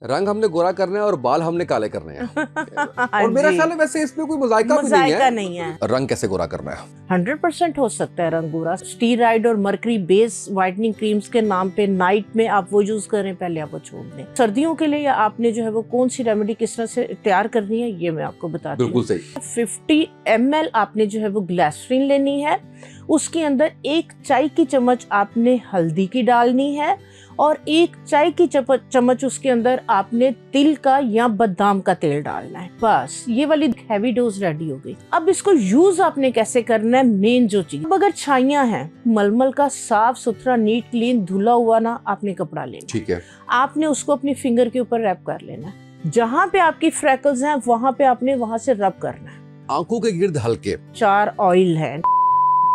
रंग हमने गोरा करना है और बाल हमने काले करने हैं। हाँ और मेरा जी। ख्याल है वैसे इसमें कोई मुजायका भी नहीं मुजायका है। नहीं है। रंग कैसे गोरा करना है? 100% हो सकता है रंग गोरा। स्टीराइड और मर्करी बेस व्हाइटनिंग क्रीम्स के नाम पे नाइट में आप वो यूज करें, पहले आप वो छोड़ दें। सर्दियों के लिए आपने जो है वो कौन सी रेमेडी किस तरह से तैयार करनी है ये मैं आपको बताती हूँ। बिल्कुल सही। 50 ml आपने जो है वो ग्लिसरीन लेनी है। उसके अंदर 1 चाय की चम्मच आपने हल्दी की डालनी है और 1 चाय की चम्मच उसके अंदर आपने तिल का या बादाम का तेल डालना है। बस ये वाली हैवी डोज रेडी हो गई। अब इसको यूज आपने कैसे करना है, मेन जो चीज, अगर छाइयां हैं, मलमल का साफ सुथरा नीट क्लीन धुला हुआ ना आपने कपड़ा लेना, ठीक है। आपने उसको अपनी फिंगर के ऊपर रैप कर लेना है। जहाँ पे आपकी फ्रैकल्स हैं वहां पे आपने वहां से रब करना है। आंखों के गिर्द हल्के 4 ऑयल है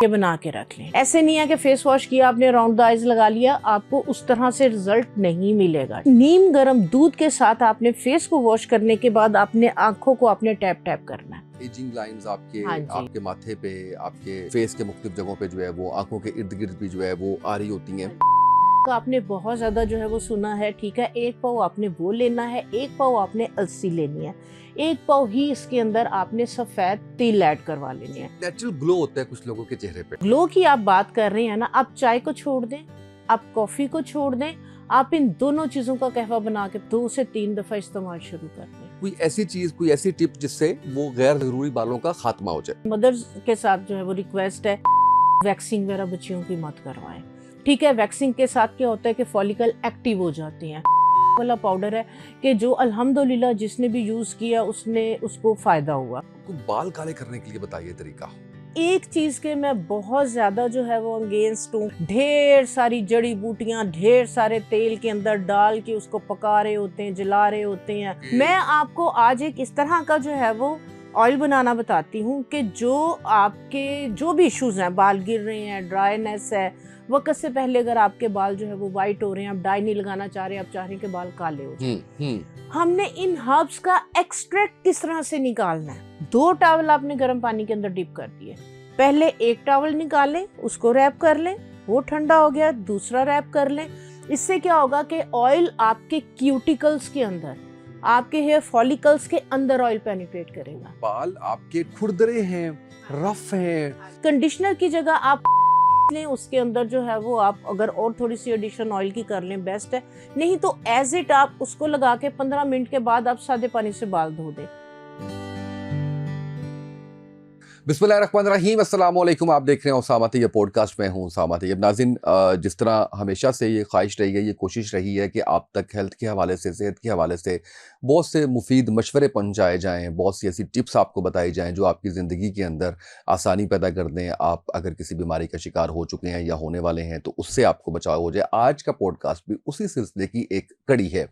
ये बना के रख लें। ऐसे नहीं है कि फेस वॉश किया आपने राउंड द आइज लगा लिया, आपको उस तरह से रिजल्ट नहीं मिलेगा। नीम गर्म दूध के साथ आपने फेस को वॉश करने के बाद अपने आंखों को आपने टैप टैप करना है। एजिंग लाइंस हाँ जी। आपके माथे पे, आपके फेस के मुख्तलिफ जगहों पे जो है वो आंखों के इर्द गिर्द भी जो है वो आ रही होती हैं। तो आपने बहुत ज्यादा जो है वो सुना है, ठीक है। 1 पाव आपने वो लेना है, 1 पाव आपने अलसी लेनी है, 1 पाव ही इसके अंदर आपने सफेद तिल ऐड करवा लेनी है। नेचुरल ग्लो होता है कुछ लोगों के चेहरे पे। ग्लो की आप बात कर रहे हैं ना, आप चाय को छोड़ दें, आप कॉफी को छोड़ दें, आप इन दोनों चीजों का कहवा बना के 2 से 3 दफा इस्तेमाल शुरू कर दें। कोई ऐसी चीज, कोई ऐसी टिप जिससे वो गैर जरूरी बालों का खात्मा हो जाए। मदर्स के साथ जो है वो रिक्वेस्ट है, वैक्सिंग वगैरह बच्चियों की मत करवाएं, ठीक है। वैक्सिंग के साथ क्या होता है कि फॉलिकल एक्टिव हो जाते हैं। वाला पाउडर है कि जो अल्हम्दुलिल्लाह जिसने भी यूज किया उसको फायदा हुआ। कोई बाल काले करने के लिए बताइए तरीका। एक चीज के मैं बहुत ज्यादा जो है वो अगेंस्ट हूँ, ढेर सारी जड़ी बूटियां ढेर सारे तेल के अंदर डाल के उसको पका रहे होते हैं, जला रहे होते हैं। मैं आपको आज एक इस तरह का जो है वो ऑयल बनाना बताती हूँ कि जो आपके जो भी इश्यूज हैं, बाल गिर रहे हैं, ड्राईनेस है, वक्त से पहले अगर आपके बाल जो है वो वाइट हो रहे हैं, आप डाई नहीं लगाना चाह रहे, आप चाह रहे हैं कि बाल काले हो जाए, हमने इन हर्ब्स का एक्सट्रैक्ट किस तरह से निकालना है। 2 टॉवल आपने गर्म पानी के अंदर डिप कर दिए, पहले 1 टॉवल निकालें, उसको रैप कर लें, वो ठंडा हो गया, दूसरा रैप कर लें। इससे क्या होगा कि ऑयल आपके क्यूटिकल्स के अंदर, आपके हेयर फॉलिकल्स के अंदर ऑयल पेनिट्रेट करेगा। बाल आपके खुरदरे हैं, रफ हैं। कंडीशनर की जगह आप लें, उसके अंदर जो है वो आप अगर और थोड़ी सी एडिशन ऑयल की कर लें, बेस्ट है। नहीं तो एज इट आप उसको लगा के 15 मिनट के बाद आप सादे पानी से बाल धो दें। बिस्मिल्लाहिर्रहमानिर्रहीम, अस्सलाम वालेकुम। आप देख रहे हैं उसामा तैयब पॉडकास्ट में हूँ उसामा तैयब। नाज़रीन, जिस तरह हमेशा से ये ख्वाहिश रही है, ये कोशिश रही है कि आप तक हेल्थ के हवाले से, सेहत के हवाले से बहुत से मुफीद मशवरे पहुँचाए जाएँ, बहुत सी ऐसी टिप्स आपको बताई जाएँ जो आपकी ज़िंदगी के अंदर आसानी पैदा कर दें। आप अगर किसी बीमारी का शिकार हो चुके हैं या होने वाले हैं तो उससे आपको बचाव हो जाए। आज का पॉडकास्ट भी उसी सिलसिले की एक कड़ी है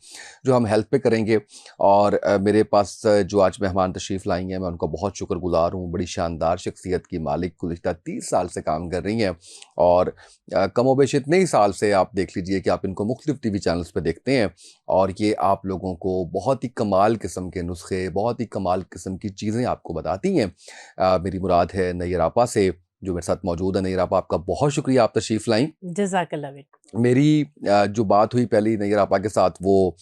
जो हम हेल्थ पे करेंगे। और मेरे पास जो आज मेहमान तशरीफ़ लाई हैं, मैं उनका बहुत शुक्रगुज़ार हूँ। बड़ी शानदार शख्सियत की मालिक गुज़िश्ता 30 साल से काम कर रही हैं और कमोबेश इतने ही साल से आप देख लीजिए कि आप इनको मुख्तलिफ टीवी चैनल्स पे देखते हैं और ये आप लोगों को बहुत ही कमाल किस्म के नुस्खे, बहुत ही कमाल किस्म की चीज़ें आपको बताती हैं। मेरी मुराद है नैयर आपा से, जो मेरे साथ मौजूद है। नैयर आपा, आपका बहुत शुक्रिया, आप तशरीफ़ लाईं। जज़ाकल्लाह। मेरी जो बात हुई पहली नैयर आपा के साथ, वो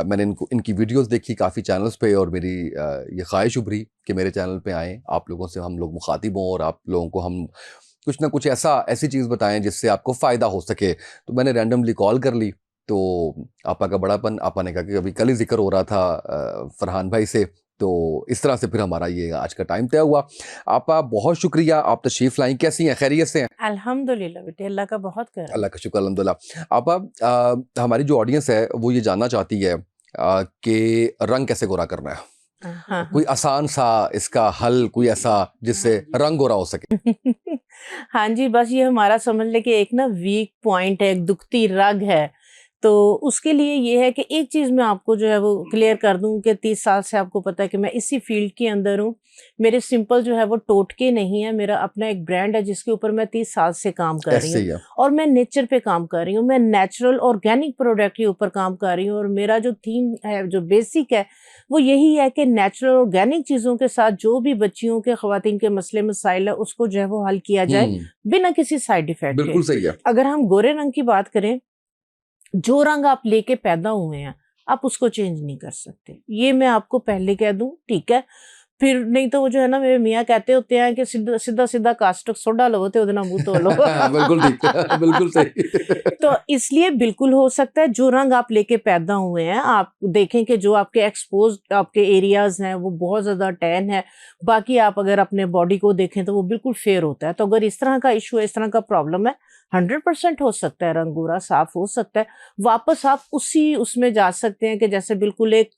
मैंने इनकी वीडियोस देखी काफ़ी चैनल्स पे और मेरी ये ख्वाहिश उभरी कि मेरे चैनल पे आएँ, आप लोगों से हम लोग मुखातिब हों और आप लोगों को हम कुछ ना कुछ ऐसी चीज़ बताएं जिससे आपको फ़ायदा हो सके। तो मैंने रैंडमली कॉल कर ली, तो आपा का बड़ापन, आपा ने कहा कि अभी कल ही जिक्र हो रहा था फरहान भाई से, तो इस तरह से फिर हमारा ये आज का टाइम तय हुआ। आपा बहुत शुक्रिया, आप तशरीफ़ लाईं। कैसी हैं, खैरियत से हैं? अल्हम्दुलिल्लाह बेटे, अल्लाह का बहुत करम। अल्लाह का शुक्र, अल्हम्दुलिल्लाह। आपा, हमारी जो ऑडियंस है वो ये जानना चाहती है कि रंग कैसे गोरा करना है। हाँ। कोई आसान सा इसका हल, कोई ऐसा जिससे रंग गोरा हो सके। हाँ जी, बस ये हमारा समझ ले कि एक ना वीक पॉइंट है, एक दुखती रग है। तो उसके लिए ये है कि एक चीज़ मैं आपको जो है वो क्लियर कर दूं कि 30 साल से आपको पता है कि मैं इसी फील्ड के अंदर हूँ। मेरे सिंपल जो है वो टोटके नहीं है, मेरा अपना एक ब्रांड है जिसके ऊपर मैं 30 साल से काम कर रही ऐसे ही हूँ है। और मैं नेचर पे काम कर रही हूँ। मैं नेचुरल ऑर्गेनिक प्रोडक्ट के ऊपर काम कर रही हूँ और मेरा जो थीम है, जो बेसिक है, वो यही है कि नेचुरल ऑर्गेनिक चीज़ों के साथ जो भी बच्चियों के, ख़वातीन के मसले मसाइल है, उसको जो है वो हल किया जाए बिना किसी साइड इफेक्ट के। बिल्कुल सही है। अगर हम गोरे रंग की बात करें, जो रंग आप लेके पैदा हुए हैं आप उसको चेंज नहीं कर सकते, ये मैं आपको पहले कह दूं, ठीक है। फिर नहीं तो वो जो है ना, मेरे मियाँ कहते होते हैं कि सीधा सीधा सीधा कास्टिक सोडा लो ते ना मुंह धो लो। बिल्कुल ठीक, बिल्कुल सही। तो इसलिए बिल्कुल हो सकता है, जो रंग आप लेके पैदा हुए हैं, आप देखें कि जो आपके एक्सपोज आपके एरियाज हैं वो बहुत ज्यादा टैन है, बाकी आप अगर अपने बॉडी को देखें तो वो बिल्कुल फेयर होता है। तो अगर इस तरह का इशू है, इस तरह का प्रॉब्लम है, 100% हो सकता है रंग गोरा साफ हो सकता है। वापस आप उसी उसमें जा सकते हैं कि जैसे बिल्कुल एक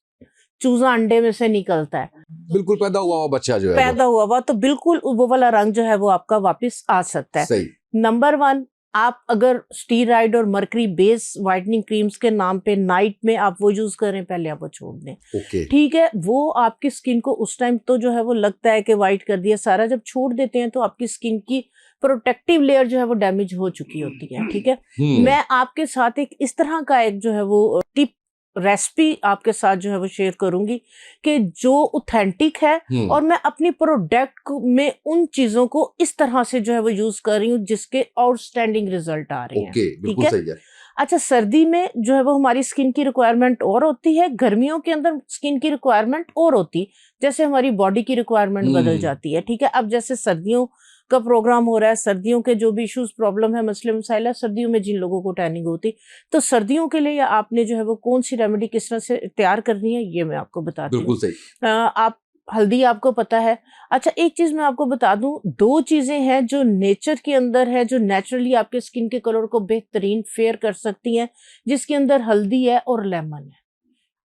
चूजा अंडे में से निकलता है, बिल्कुल पैदा हुआ बच्चा जो है पैदा हुआ हुआ, तो बिल्कुल वो वाला रंग जो है वो आपका वापस आ सकता है। सही। नंबर 1, आप अगर स्टीरॉयड और मर्करी बेस व्हाइटनिंग क्रीम्स के नाम पे नाइट में आप वो यूज करें, पहले आप वो छोड़ दें। ओके। ठीक है, वो आपकी स्किन को उस टाइम तो जो है वो लगता है कि व्हाइट कर दिया सारा, जब छोड़ देते हैं तो आपकी स्किन की प्रोटेक्टिव लेयर जो है वो डैमेज हो चुकी होती है। ठीक है, मैं आपके साथ एक इस तरह का एक जो है वो टिप रेसिपी आपके साथ जो है वो शेयर करूंगी कि जो ऑथेंटिक है, और मैं अपनी प्रोडक्ट में उन चीजों को इस तरह से जो है वो यूज कर रही हूँ जिसके आउटस्टैंडिंग रिजल्ट आ रहे हैं। बिल्कुल सही है। अच्छा, सर्दी में जो है वो हमारी स्किन की रिक्वायरमेंट और होती है, गर्मियों के अंदर स्किन की रिक्वायरमेंट और होती, जैसे हमारी बॉडी की रिक्वायरमेंट बदल जाती है। ठीक है, अब जैसे सर्दियों का प्रोग्राम हो रहा है, सर्दियों के जो भी इश्यूज प्रॉब्लम है, मसले मसाइल है, सर्दियों में जिन लोगों को टैनिंग होती, तो सर्दियों के लिए आपने जो है वो कौन सी रेमेडी किस तरह से तैयार करनी है, ये मैं आपको बताती हूँ। बिल्कुल सही। आप हल्दी आपको पता है। अच्छा, एक चीज मैं आपको बता दूं, 2 चीजें हैं जो नेचर के अंदर है, जो नेचुरली आपके स्किन के कलर को बेहतरीन फेयर कर सकती हैं, जिसके अंदर हल्दी है और लेमन है।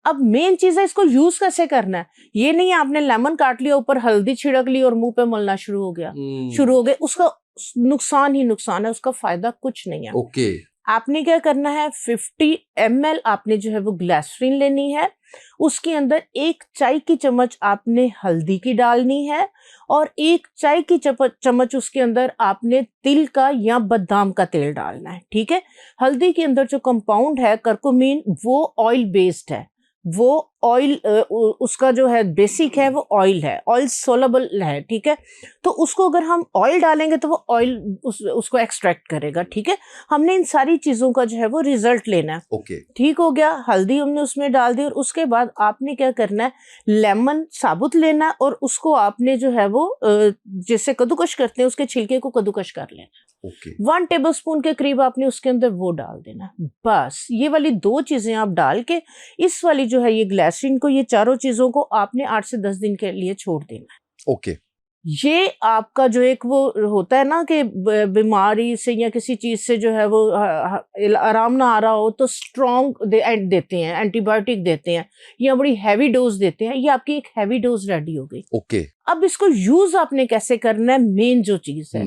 अब मेन चीज है इसको यूज कैसे करना है। ये नहीं आपने लेमन काट लिया, ऊपर हल्दी छिड़क ली और मुंह पे मलना शुरू हो गया, शुरू हो गए, उसका नुकसान ही नुकसान है, उसका फायदा कुछ नहीं है। ओके। आपने क्या करना है, 50 ml आपने जो है वो ग्लिसरीन लेनी है, उसके अंदर 1 चाय की चम्मच आपने हल्दी की डालनी है, और 1 चाय की चम्मच उसके अंदर आपने तिल का या बादाम का तेल डालना है। ठीक है, हल्दी के अंदर जो कंपाउंड है करकुमिन, वो ऑयल बेस्ड है, वो ऑयल उसका जो है बेसिक है वो ऑयल है, ऑयल सोलेबल है। ठीक है, तो उसको अगर हम ऑयल डालेंगे तो वो ऑयल उसको एक्सट्रैक्ट करेगा। ठीक है, हमने इन सारी चीजों का जो है वो रिजल्ट लेना है। ओके। ठीक हो गया, हल्दी हमने उसमें डाल दी, और उसके बाद आपने क्या करना है, लेमन साबुत लेना है, और उसको आपने जो है वो जैसे कद्दूकश करते हैं उसके छिलके को कद्दूकश कर लेना है। 1 टेबलस्पून के करीब आपने उसके अंदर वो डाल देना। बस ये वाली 2 चीजें आप डाल के, इस वाली जो है ये ग्लिसरीन को, ये चारों चीजों को आपने 8 से 10 दिन के लिए छोड़ देना है। ओके। ये आपका जो एक वो होता है ना कि बीमारी से या किसी चीज से जो है वो आराम ना आ रहा हो तो स्ट्रॉन्ग देते हैं, एंटीबायोटिक देते हैं, या बड़ी हैवी डोज देते हैं, ये आपकी एक हैवी डोज रेडी हो गई। ओके। अब इसको यूज आपने कैसे करना है, मेन जो चीज है।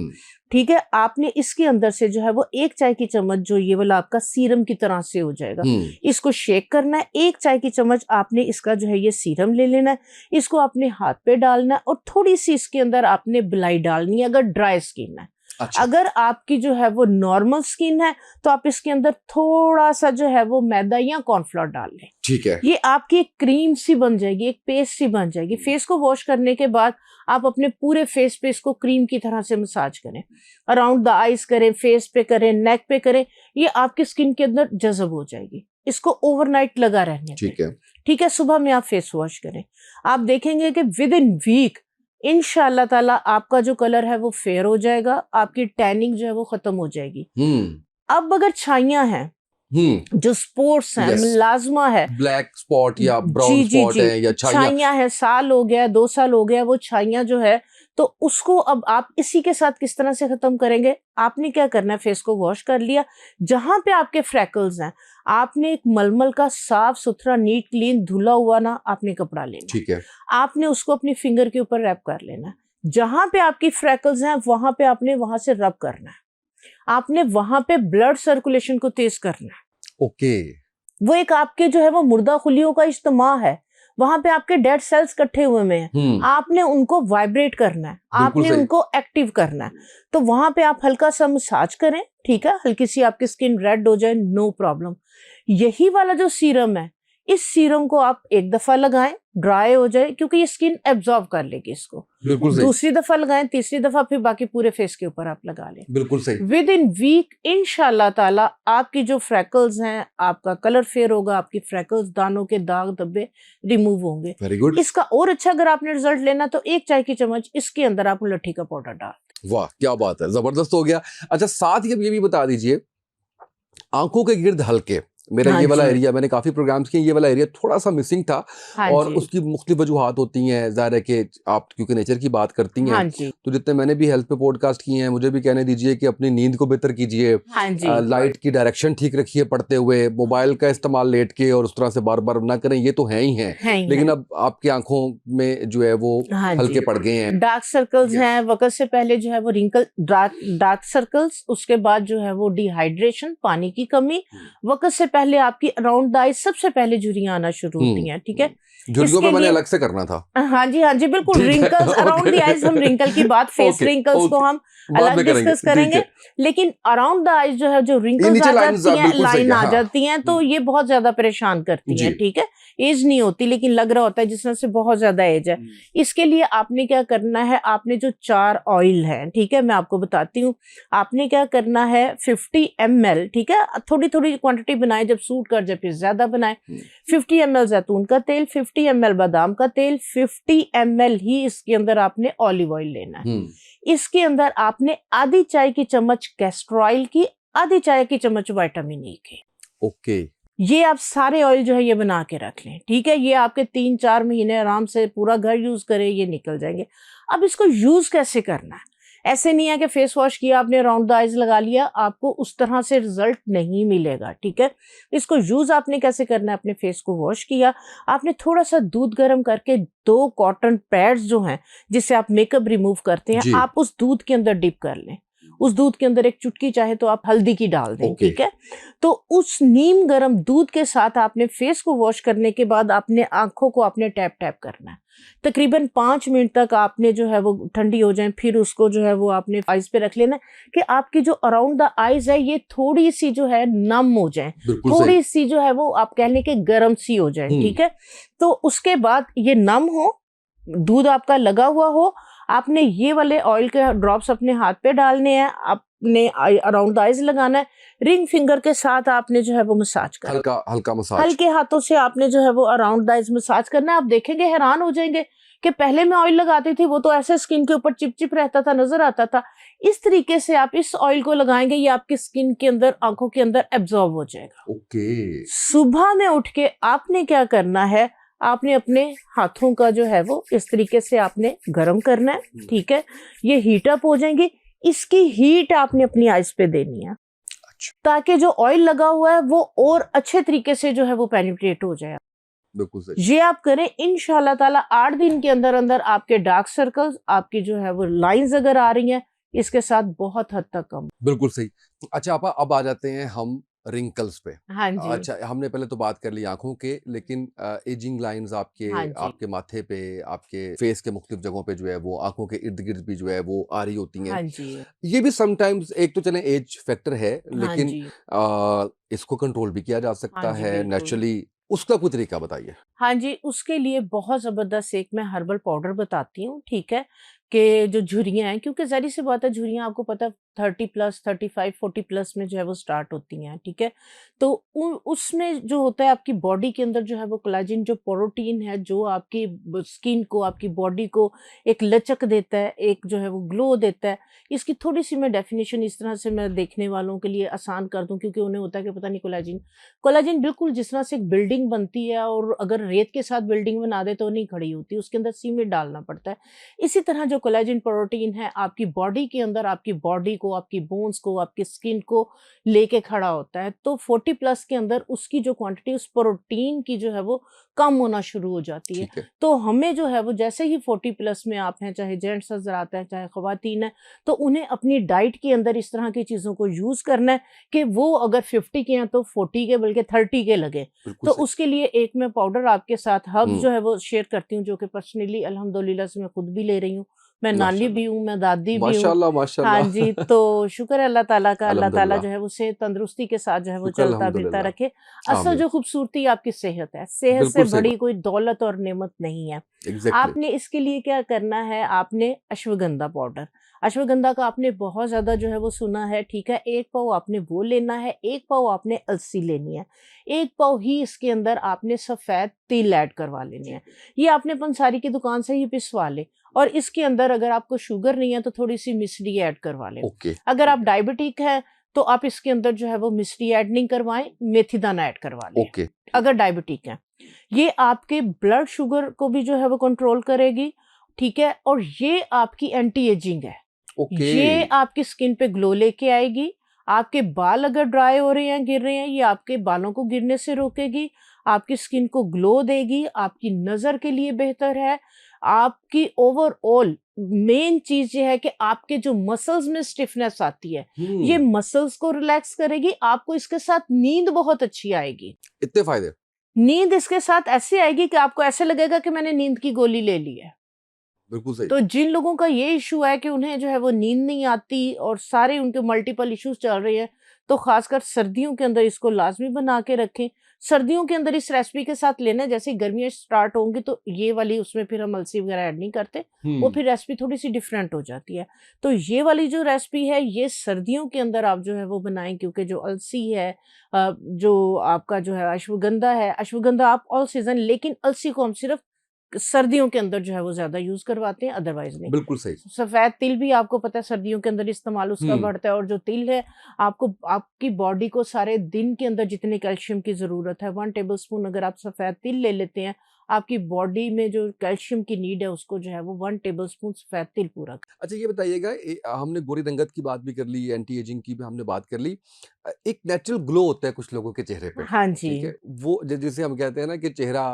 ठीक है, आपने इसके अंदर से जो है वो 1 चाय की चम्मच, जो ये वाला आपका सीरम की तरह से हो जाएगा, इसको शेक करना है। 1 चाय की चम्मच आपने इसका जो है ये सीरम ले लेना है, इसको आपने हाथ पे डालना है, और थोड़ी सी इसके अंदर आपने बिलाई डालनी है अगर ड्राई स्किन है। अच्छा। अगर आपकी जो है वो नॉर्मल स्किन है तो आप इसके अंदर थोड़ा सा जो है वो मैदा या कॉर्नफ्लोर डाल लें। ठीक है, ये आपकी एक क्रीम सी बन जाएगी, एक पेस्ट सी बन जाएगी। फेस को वॉश करने के बाद आप अपने पूरे फेस पे इसको क्रीम की तरह से मसाज करें, अराउंड द आईज करें, फेस पे करें, नेक पे करें, ये आपकी स्किन के अंदर जज़ब हो जाएगी। इसको ओवरनाइट लगा रहने ठीक है। ठीक है, सुबह में आप फेस वॉश करें, आप देखेंगे कि विद इन वीक इंशाअल्लाह ताला आपका जो कलर है वो फेयर हो जाएगा, आपकी टैनिंग जो है वो खत्म हो जाएगी। अब अगर छाइयां हैं, जो स्पोर्ट्स हैं, मिलाजमा है, ब्लैक स्पॉट या ब्राउन स्पॉट है या छाइयां है, साल हो गया, 2 साल हो गया, वो छाइयां जो है, तो उसको अब आप इसी के साथ किस तरह से खत्म करेंगे। आपने क्या करना है, फेस को वॉश कर लिया, जहां पे आपके फ्रैकल्स हैं आपने एक मलमल का साफ सुथरा नीट क्लीन धुला हुआ ना आपने कपड़ा लेना। ठीक है, आपने उसको अपनी फिंगर के ऊपर रैप कर लेना। जहां पे आपकी फ्रैकल्स हैं वहां पे आपने वहां से रब करना है, आपने वहां पे ब्लड सर्कुलेशन को तेज करना है। ओके। वो एक आपके जो है वो मुर्दा खुलियों का इज्तिमा है, वहां पे आपके डेड सेल्स इकट्ठे हुए में हैं, आपने उनको वाइब्रेट करना है, आपने उनको एक्टिव करना है। तो वहां पे आप हल्का सा मसाज करें, ठीक है, हल्की सी आपकी स्किन रेड हो जाए, नो प्रॉब्लम। यही वाला जो सीरम है इस सीरम को आप एक दफा लगाएं, ड्राई हो जाए, क्योंकि ये स्किन एब्जॉर्ब कर लेगी इसको। बिल्कुल सही। दूसरी दफा लगाएं, तीसरी दफा फिर बाकी पूरे फेस के ऊपर आप लगा लें। बिल्कुल सही। विद इन वीक इंशाल्लाह ताला आपकी जो फ्रैकल्स हैं, आपका कलर फेयर होगा, आपकी फ्रैकल्स, दानों के दाग धब्बे रिमूव होंगे। Very good. इसका और अच्छा अगर आपने रिजल्ट लेना तो 1 चाय की चम्मच इसके अंदर आप लट्ठी का पाउडर डाल। वाह क्या बात है, जबरदस्त हो गया। अच्छा साथ ही अब ये भी बता दीजिए, आंखों के गिर्द हल्के, मेरा हाँ ये वाला जी। एरिया, मैंने काफी प्रोग्राम्स किए, ये वाला एरिया थोड़ा सा मिसिंग था। हाँ और जी। उसकी मुख्तलिफ वजूहात होती हैं, ज़ाहिर है कि आप क्योंकि नेचर की बात करती हैं, हाँ जी। तो जितने मैंने भी हेल्थ पे पॉडकास्ट किए हैं, मुझे भी कहने दीजिए कि अपनी नींद को बेहतर कीजिए, हाँ जी। लाइट की डायरेक्शन ठीक रखिए पढ़ते हुए, मोबाइल का इस्तेमाल लेट के और उस तरह से बार बार ना करें, ये तो है ही हैं, है ही लेकिन है। अब आपकी आंखों में जो है वो हाँ हल्के जी। पड़ गए हैं। Dark circles Yes. हैं, वक्त से पहले जो है वो रिंकल, डार्क सर्कल्स, उसके बाद जो है वो डिहाइड्रेशन, पानी की कमी, वक्त से पहले आपकी अराउंड द आईज सबसे पहले झुर्रियां आना शुरू होती हैं। ठीक है, झुर्रियों पे इसके मैंने लिए अलग से करना था। हाँ जी, हाँ जी, बिल्कुल। ठीक है, रिंकल्स अराउंड द आईज, हम रिंकल की बात, फेस ओके, रिंकल्स को ओके, हम बाद अलग में करेंगे, डिस्कस ठीक करेंगे, है। लेकिन अराउंड द आईज जो है, जो ये रिंकल्स नीचे आ लाइंस जाती हैं, बिल्कुल सही लाइन है, आ हाँ। जाती हैं, तो ये बहुत ज्यादा परेशान करती हैं। जी। ठीक है, एज नहीं होती लेकिन लग रहा होता है जिस तरह से बहुत ज्यादा एज है। इसके लिए आपने क्या करना है, आपने जो 4 ऑयल है, ठीक है, मैं आपको बताती हूँ। आपने क्या करना है, 50 ml, ठीक है, थोड़ी थोड़ी क्वांटिटी बनाए, जब सूट कर जाए फिर ज्यादा बनाए। 50 ml जैतून का तेल, 50 ml बादाम का तेल, 50 ml ही इसके अंदर आपने ऑलिव ऑयल लेना है। इसके अंदर आपने आधी चाय की चम्मच कैस्टर ऑयल की, आधी चाय की चम्मच विटामिन ई की। ओके। ये आप सारे ऑयल जो है ये बना के रख लें। ठीक है, ये आपके 3-4 महीने आराम से पूरा घर यूज करें, ये निकल जाएंगे। अब इसको यूज कैसे करना है, ऐसे नहीं है कि फेस वॉश किया आपने, राउंड द आइज लगा लिया, आपको उस तरह से रिजल्ट नहीं मिलेगा। ठीक है, इसको यूज आपने कैसे करना है, अपने फेस को वॉश किया, आपने थोड़ा सा दूध गर्म करके 2 कॉटन पैड्स जो हैं जिससे आप मेकअप रिमूव करते हैं, जी। आप उस दूध के अंदर डिप कर लें। उस दूध के अंदर एक चुटकी चाहे तो आप हल्दी की डाल दें। ओके। ठीक है, तो उस नीम गर्म दूध के साथ आपने फेस को वॉश करने के बाद आपने आंखों को आपने टैप टैप करना है। तकरीबन 5 मिनट तक आपने जो है वो ठंडी हो जाए, फिर उसको जो है वो आपने आइज पे रख लेना कि आपकी जो अराउंड द आइज है ये थोड़ी सी जो है नम हो जाए, बिल्कुल थोड़ी सी जो है वो आप कह लें कि गर्म सी हो जाए। ठीक है, तो उसके बाद ये नम हो, दूध आपका लगा हुआ हो, आपने ये वाले ऑयल के ड्रॉप्स अपने हाथ पे डालने हैं, आपने अराउंड द आइज लगाना है, रिंग फिंगर के साथ आपने जो है वो मसाज करना, हल्का हल्का मसाज, हल्के हाथों से आपने जो है वो अराउंड द आइज मसाज करना है। आप देखेंगे, हैरान हो जाएंगे कि पहले मैं ऑयल लगाती थी वो तो ऐसे स्किन के ऊपर चिपचिप रहता था, नजर आता था। इस तरीके से आप इस ऑयल को लगाएंगे, ये आपकी स्किन के अंदर, आंखों के अंदर एब्जॉर्ब हो जाएगा। ओके। सुबह में उठ के आपने क्या करना है, आपने अपने हाथों का जो है वो इस तरीके से आपने गर्म करना है। ठीक है, ये हीट अप हो जाएंगी, इसकी हीट आपने अपनी आइज पे देनी है ताकि जो ऑयल लगा हुआ है वो और अच्छे तरीके से जो है वो पेनिट्रेट हो जाए। बिल्कुल सही। ये आप करें, इंशाल्लाह ताला 8 दिन के अंदर अंदर आपके डार्क सर्कल्स, आपकी जो है वो लाइंस अगर आ रही हैं, इसके साथ बहुत हद तक कम। बिल्कुल सही। अच्छा आपा, अब आ जाते हैं हम रिंकल्स पे। हाँ जी। अच्छा हमने पहले तो बात कर ली आंखों के, लेकिन एजिंग लाइंस आपके हाँ जी। आपके माथे पे, आपके फेस के मुख्तलिफ जगहों पे जो है वो आंखों के इर्द गिर्द भी जो है वो आ रही होती हैं। हाँ जी। ये भी समटाइम्स, एक तो चले एज फैक्टर है, हाँ लेकिन जी। इसको कंट्रोल भी किया जा सकता हाँ जी, है बिल्कुल। नेचुरली, उसका कोई तरीका बताइए। हाँ जी, उसके लिए बहुत ज़बरदस्त एक मैं हर्बल पाउडर बताती हूँ। ठीक है, कि जो झुर्रियाँ हैं, क्योंकि ज़ाहिर सी बात है झुर्रियाँ आपको पता है 30 प्लस, 35, 40 प्लस में जो है वो स्टार्ट होती हैं। ठीक है, तो उसमें जो होता है आपकी बॉडी के अंदर जो है वो कोलेजन, जो प्रोटीन है, जो आपकी स्किन को, आपकी बॉडी को एक लचक देता है, एक जो है वो ग्लो देता है। इसकी थोड़ी सी मैं डेफिनेशन इस तरह से मैं देखने वालों के लिए आसान कर दूं, क्योंकि उन्हें होता है कि पता नहीं कोलेजन, कोलेजन बिल्कुल जिस तरह से एक बिल्डिंग बनती है और अगर रेत के साथ बिल्डिंग बना दे तो नहीं खड़ी होती, उसके अंदर सीमेंट डालना पड़ता है। इसी तरह जो कोलेजन प्रोटीन है आपकी बॉडी के अंदर, आपकी बॉडी को, आपकी बोन्स को, आपकी स्किन को लेके खड़ा होता है। तो 40 प्लस के अंदर उसकी जो क्वांटिटी उस प्रोटीन की जो है वो कम होना शुरू हो जाती है। ठीक है। तो हमें जो है वो जैसे ही 40 प्लस में आप हैं, चाहे जेंट्स नजर आते हैं चाहे खवातीन है, तो उन्हें अपनी डाइट के अंदर इस तरह की चीजों को यूज करना है कि वो अगर 50 के हैं तो 40 के बल्कि 30 के लगे। बिल्कुल तो सही। उसके लिए एक मैं पाउडर आपके साथ हर्ब्स जो है वो शेयर करती हूँ, जो कि पर्सनली अल्हम्दुलिल्लाह से मैं खुद भी ले रही हूँ। मैं नानी माशाल्लाह भी हूँ, मैं दादी भी हूँ। माशाल्लाह हाँ माशाल्लाह जी, तो शुक्र है अल्लाह ताला का, अल्लाह ताला अल्हम्दुलिल्लाह जो है वो सेहत तंदुरुस्ती के साथ जो है वो शुक्र चलता फिरता अल्हम्दुलिल्लाह रखे। असल आमीन जो खूबसूरती आपकी सेहत है, सेहत से बिल्कुल सही बड़ी बात कोई दौलत और नेमत नहीं है। एग्जैक्टली आपने इसके लिए क्या करना है, आपने अश्वगंधा पाउडर, अश्वगंधा का आपने बहुत ज़्यादा जो है वो सुना है, ठीक है? 1 पाव आपने वो लेना है, 1 पाव आपने अलसी लेनी है, 1 पाव ही इसके अंदर आपने सफ़ेद तिल ऐड करवा लेने हैं। ये आपने पंसारी की दुकान से ही पिसवा लें और इसके अंदर अगर आपको शुगर नहीं है तो थोड़ी-सी मिश्री ऐड करवा लें। ओके अगर आप डायबिटिक हैं तो आप इसके अंदर जो है वो मिश्री ऐड नहीं करवाएँ, मेथी दाना ऐड करवा लें, ओके अगर डायबिटिक हैं। ये आपके ब्लड शुगर को भी जो है वो कंट्रोल करेगी, ठीक है? और ये आपकी एंटी एजिंग है। ओके ये आपकी स्किन पे ग्लो लेके आएगी। आपके बाल अगर ड्राई हो रहे हैं, गिर रहे हैं, ये आपके बालों को गिरने से रोकेगी। आपकी स्किन को ग्लो देगी, आपकी नज़र के लिए बेहतर है। आपकी ओवरऑल मेन चीज़ ये है कि आपके जो मसल्स में स्टिफनेस आती है, ये मसल्स को रिलैक्स करेगी। आपको इसके साथ नींद बहुत अच्छी आएगी। इतने फायदे नींद इसके साथ ऐसे आएगी कि आपको ऐसे लगेगा कि मैंने नींद की गोली ले ली है। बिल्कुल सही तो जिन लोगों का ये इश्यू है कि उन्हें जो है वो नींद नहीं आती और सारे उनके मल्टीपल इश्यूज चल रहे हैं, तो खासकर सर्दियों के अंदर इसको लाजमी बना के रखें। सर्दियों के अंदर इस रेसिपी के साथ लेना है, जैसे गर्मियाँ स्टार्ट होंगी तो ये वाली उसमें फिर हम अलसी वगैरह ऐड नहीं करते, वो फिर रेसिपी थोड़ी-सी डिफरेंट हो जाती है। तो ये वाली जो रेसिपी है ये सर्दियों के अंदर आप जो है वो बनाएँ, क्योंकि जो अलसी है जो आपका जो है अश्वगंधा है, अश्वगंधा आप ऑल सीज़न, लेकिन अलसी को हम सिर्फ़ सर्दियों के अंदर जो है वो ज़्यादा यूज़ करवाते हैं, अदरवाइज़ नहीं। बिल्कुल सही सफ़ेद तिल भी आपको पता है सर्दियों के अंदर इस्तेमाल उसका हम्म बढ़ता है, और जो तिल है आपको आपकी बॉडी को सारे दिन के अंदर जितने कैल्शियम की ज़रूरत है, 1 टेबलस्पून अगर आप सफ़ेद तिल ले लेते हैं, आपकी बॉडी में जो कैल्शियम की नीड है उसको जो है वो 1 टेबलस्पून सफ़ेद तिल पूरा कर। अच्छा ये बताइएगा हमने गोरी रंगत की बात भी कर ली एंटी एजिंग की भी हमने बात कर ली एक नेचुरल ग्लो होता है कुछ लोगों के चेहरे पे हाँ जी। ठीक है वो जिसे हम कहते हैं ना कि चेहरा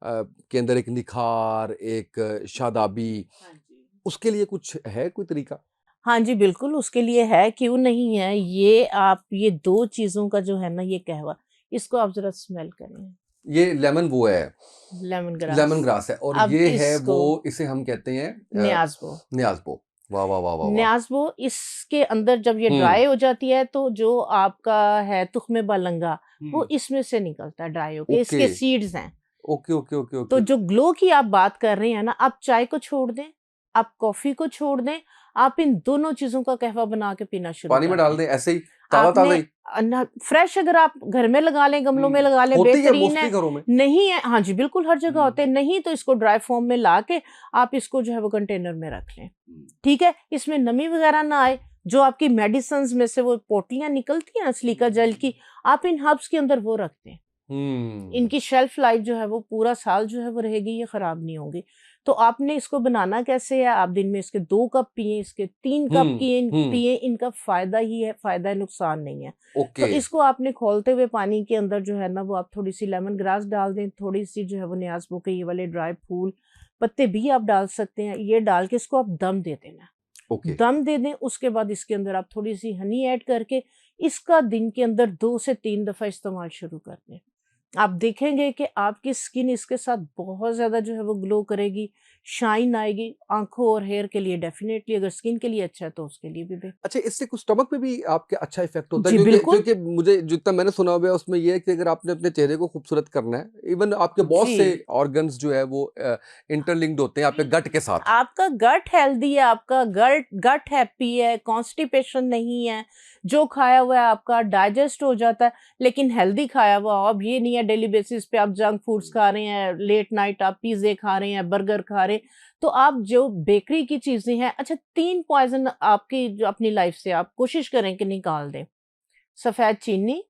के अंदर एक निखार एक शादाबी हाँ जी। उसके लिए कुछ है कोई तरीका हाँ जी, बिल्कुल उसके लिए है, क्यों नहीं है। ये आप ये 2 चीज़ों का जो है ना ये कहवा, इसको आप ज़रा स्मेल करें, ये लेमन वो है लेमन ग्रास। लेमन ग्रास है और अब ये है वो इसको इसे हम कहते हैं न्याज़बो, न्याज़बो वाह वाह वाह वाह वाह न्याज़बो इसके अंदर जब ये हम्म ड्राई हो जाती है तो जो आपका है तुख्मे बालंगा, वो हम्म इसमें से निकलता है ड्राई होके, ओके इसके सीड्स हैं। ओके ओके ओके तो ओके जो ग्लो की आप बात कर रहे हैं ना, आप चाय को छोड़ दें, आप कॉफ़ी को छोड़ दें, आप इन दोनों चीज़ों का कहवा बना के पीना शुरू पानी में कर डाल दें। दें ऐसे ही ताज़ा ताज़ा आपने ही फ्रेश अगर आप घर में लगा लें, गमलों में लगा लें, होती है बेहतरीन मोस्टली है। घरों में नहीं है, हाँ जी, बिल्कुल हर जगह होते हैं। हम्म नहीं तो इसको ड्राई फॉर्म में ला के आप इसको जो है वो कंटेनर में रख लें, हम्म ठीक है? इसमें नमी वगैरह ना आए, जो आपकी मेडिसिन्स में से वो पोटलियाँ निकलती हैं ना सिलिका जेल की, आप इन हर्ब्स के अंदर वो रख दें। हम्म इनकी शेल्फ लाइफ जो है वो पूरा साल जो है वो रहेगी, ये खराब नहीं होंगी। तो आपने इसको बनाना कैसे है, आप दिन में इसके 2 कप पिएँ, इसके 3 कप हम्म पिएँ, इनका फ़ायदा ही है, फ़ायदा है, नुकसान नहीं है। तो ओके इसको आपने खौलते हुए पानी के अंदर जो है ना वो आप थोड़ी-सी लेमन ग्रास डाल दें, थोड़ी-सी जो है वो न्याज़बो के ये वाले ड्राई फूल, पत्ते भी आप डाल सकते हैं। ये डाल के इसको आप दम दे देना। ओके दम दे दें, उसके बाद इसके अंदर आप थोड़ी-सी हनी ऐड करके इसका दिन के अंदर 2 से 3 दफ़ा इस्तेमाल शुरू कर दें। आप देखेंगे कि आपकी स्किन इसके साथ बहुत ज़्यादा जो है वो ग्लो करेगी, शाइन आएगी, आँखों और हेयर के लिए डेफ़िनेटली, अगर स्किन के लिए अच्छा है तो उसके लिए भी अच्छा इससे कुछ स्टमक पे भी आपके अच्छा इफेक्ट होता है जी, क्योंकि बिल्कुल। क्योंकि मुझे जितना मैंने सुना हुआ है उसमें ये है कि अगर आपने अपने चेहरे को खूबसूरत करना है इवन आपके बहुत जी। से ऑर्गन्स जो है वो इंटरलिंक्ड होते हैं आपके गट के साथ आपका गट हेल्दी है, आपका गट गट हैप्पी है, कॉन्स्टिपेशन नहीं है, जो खाया हुआ है आपका डाइजेस्ट हो जाता है, लेकिन हेल्दी खाया हुआ हो। अब ये नहीं है डेली बेसिस पे आप जंक फूड्स खा रहे हैं, लेट नाइट आप पिज़्ज़े खा रहे हैं, बर्गर खा रहे हैं, तो आप जो बेकरी की चीज़ें हैं, अच्छा 3 पॉइज़न आपकी जो अपनी लाइफ से आप कोशिश करें कि निकाल दें। सफ़ेद चीनी,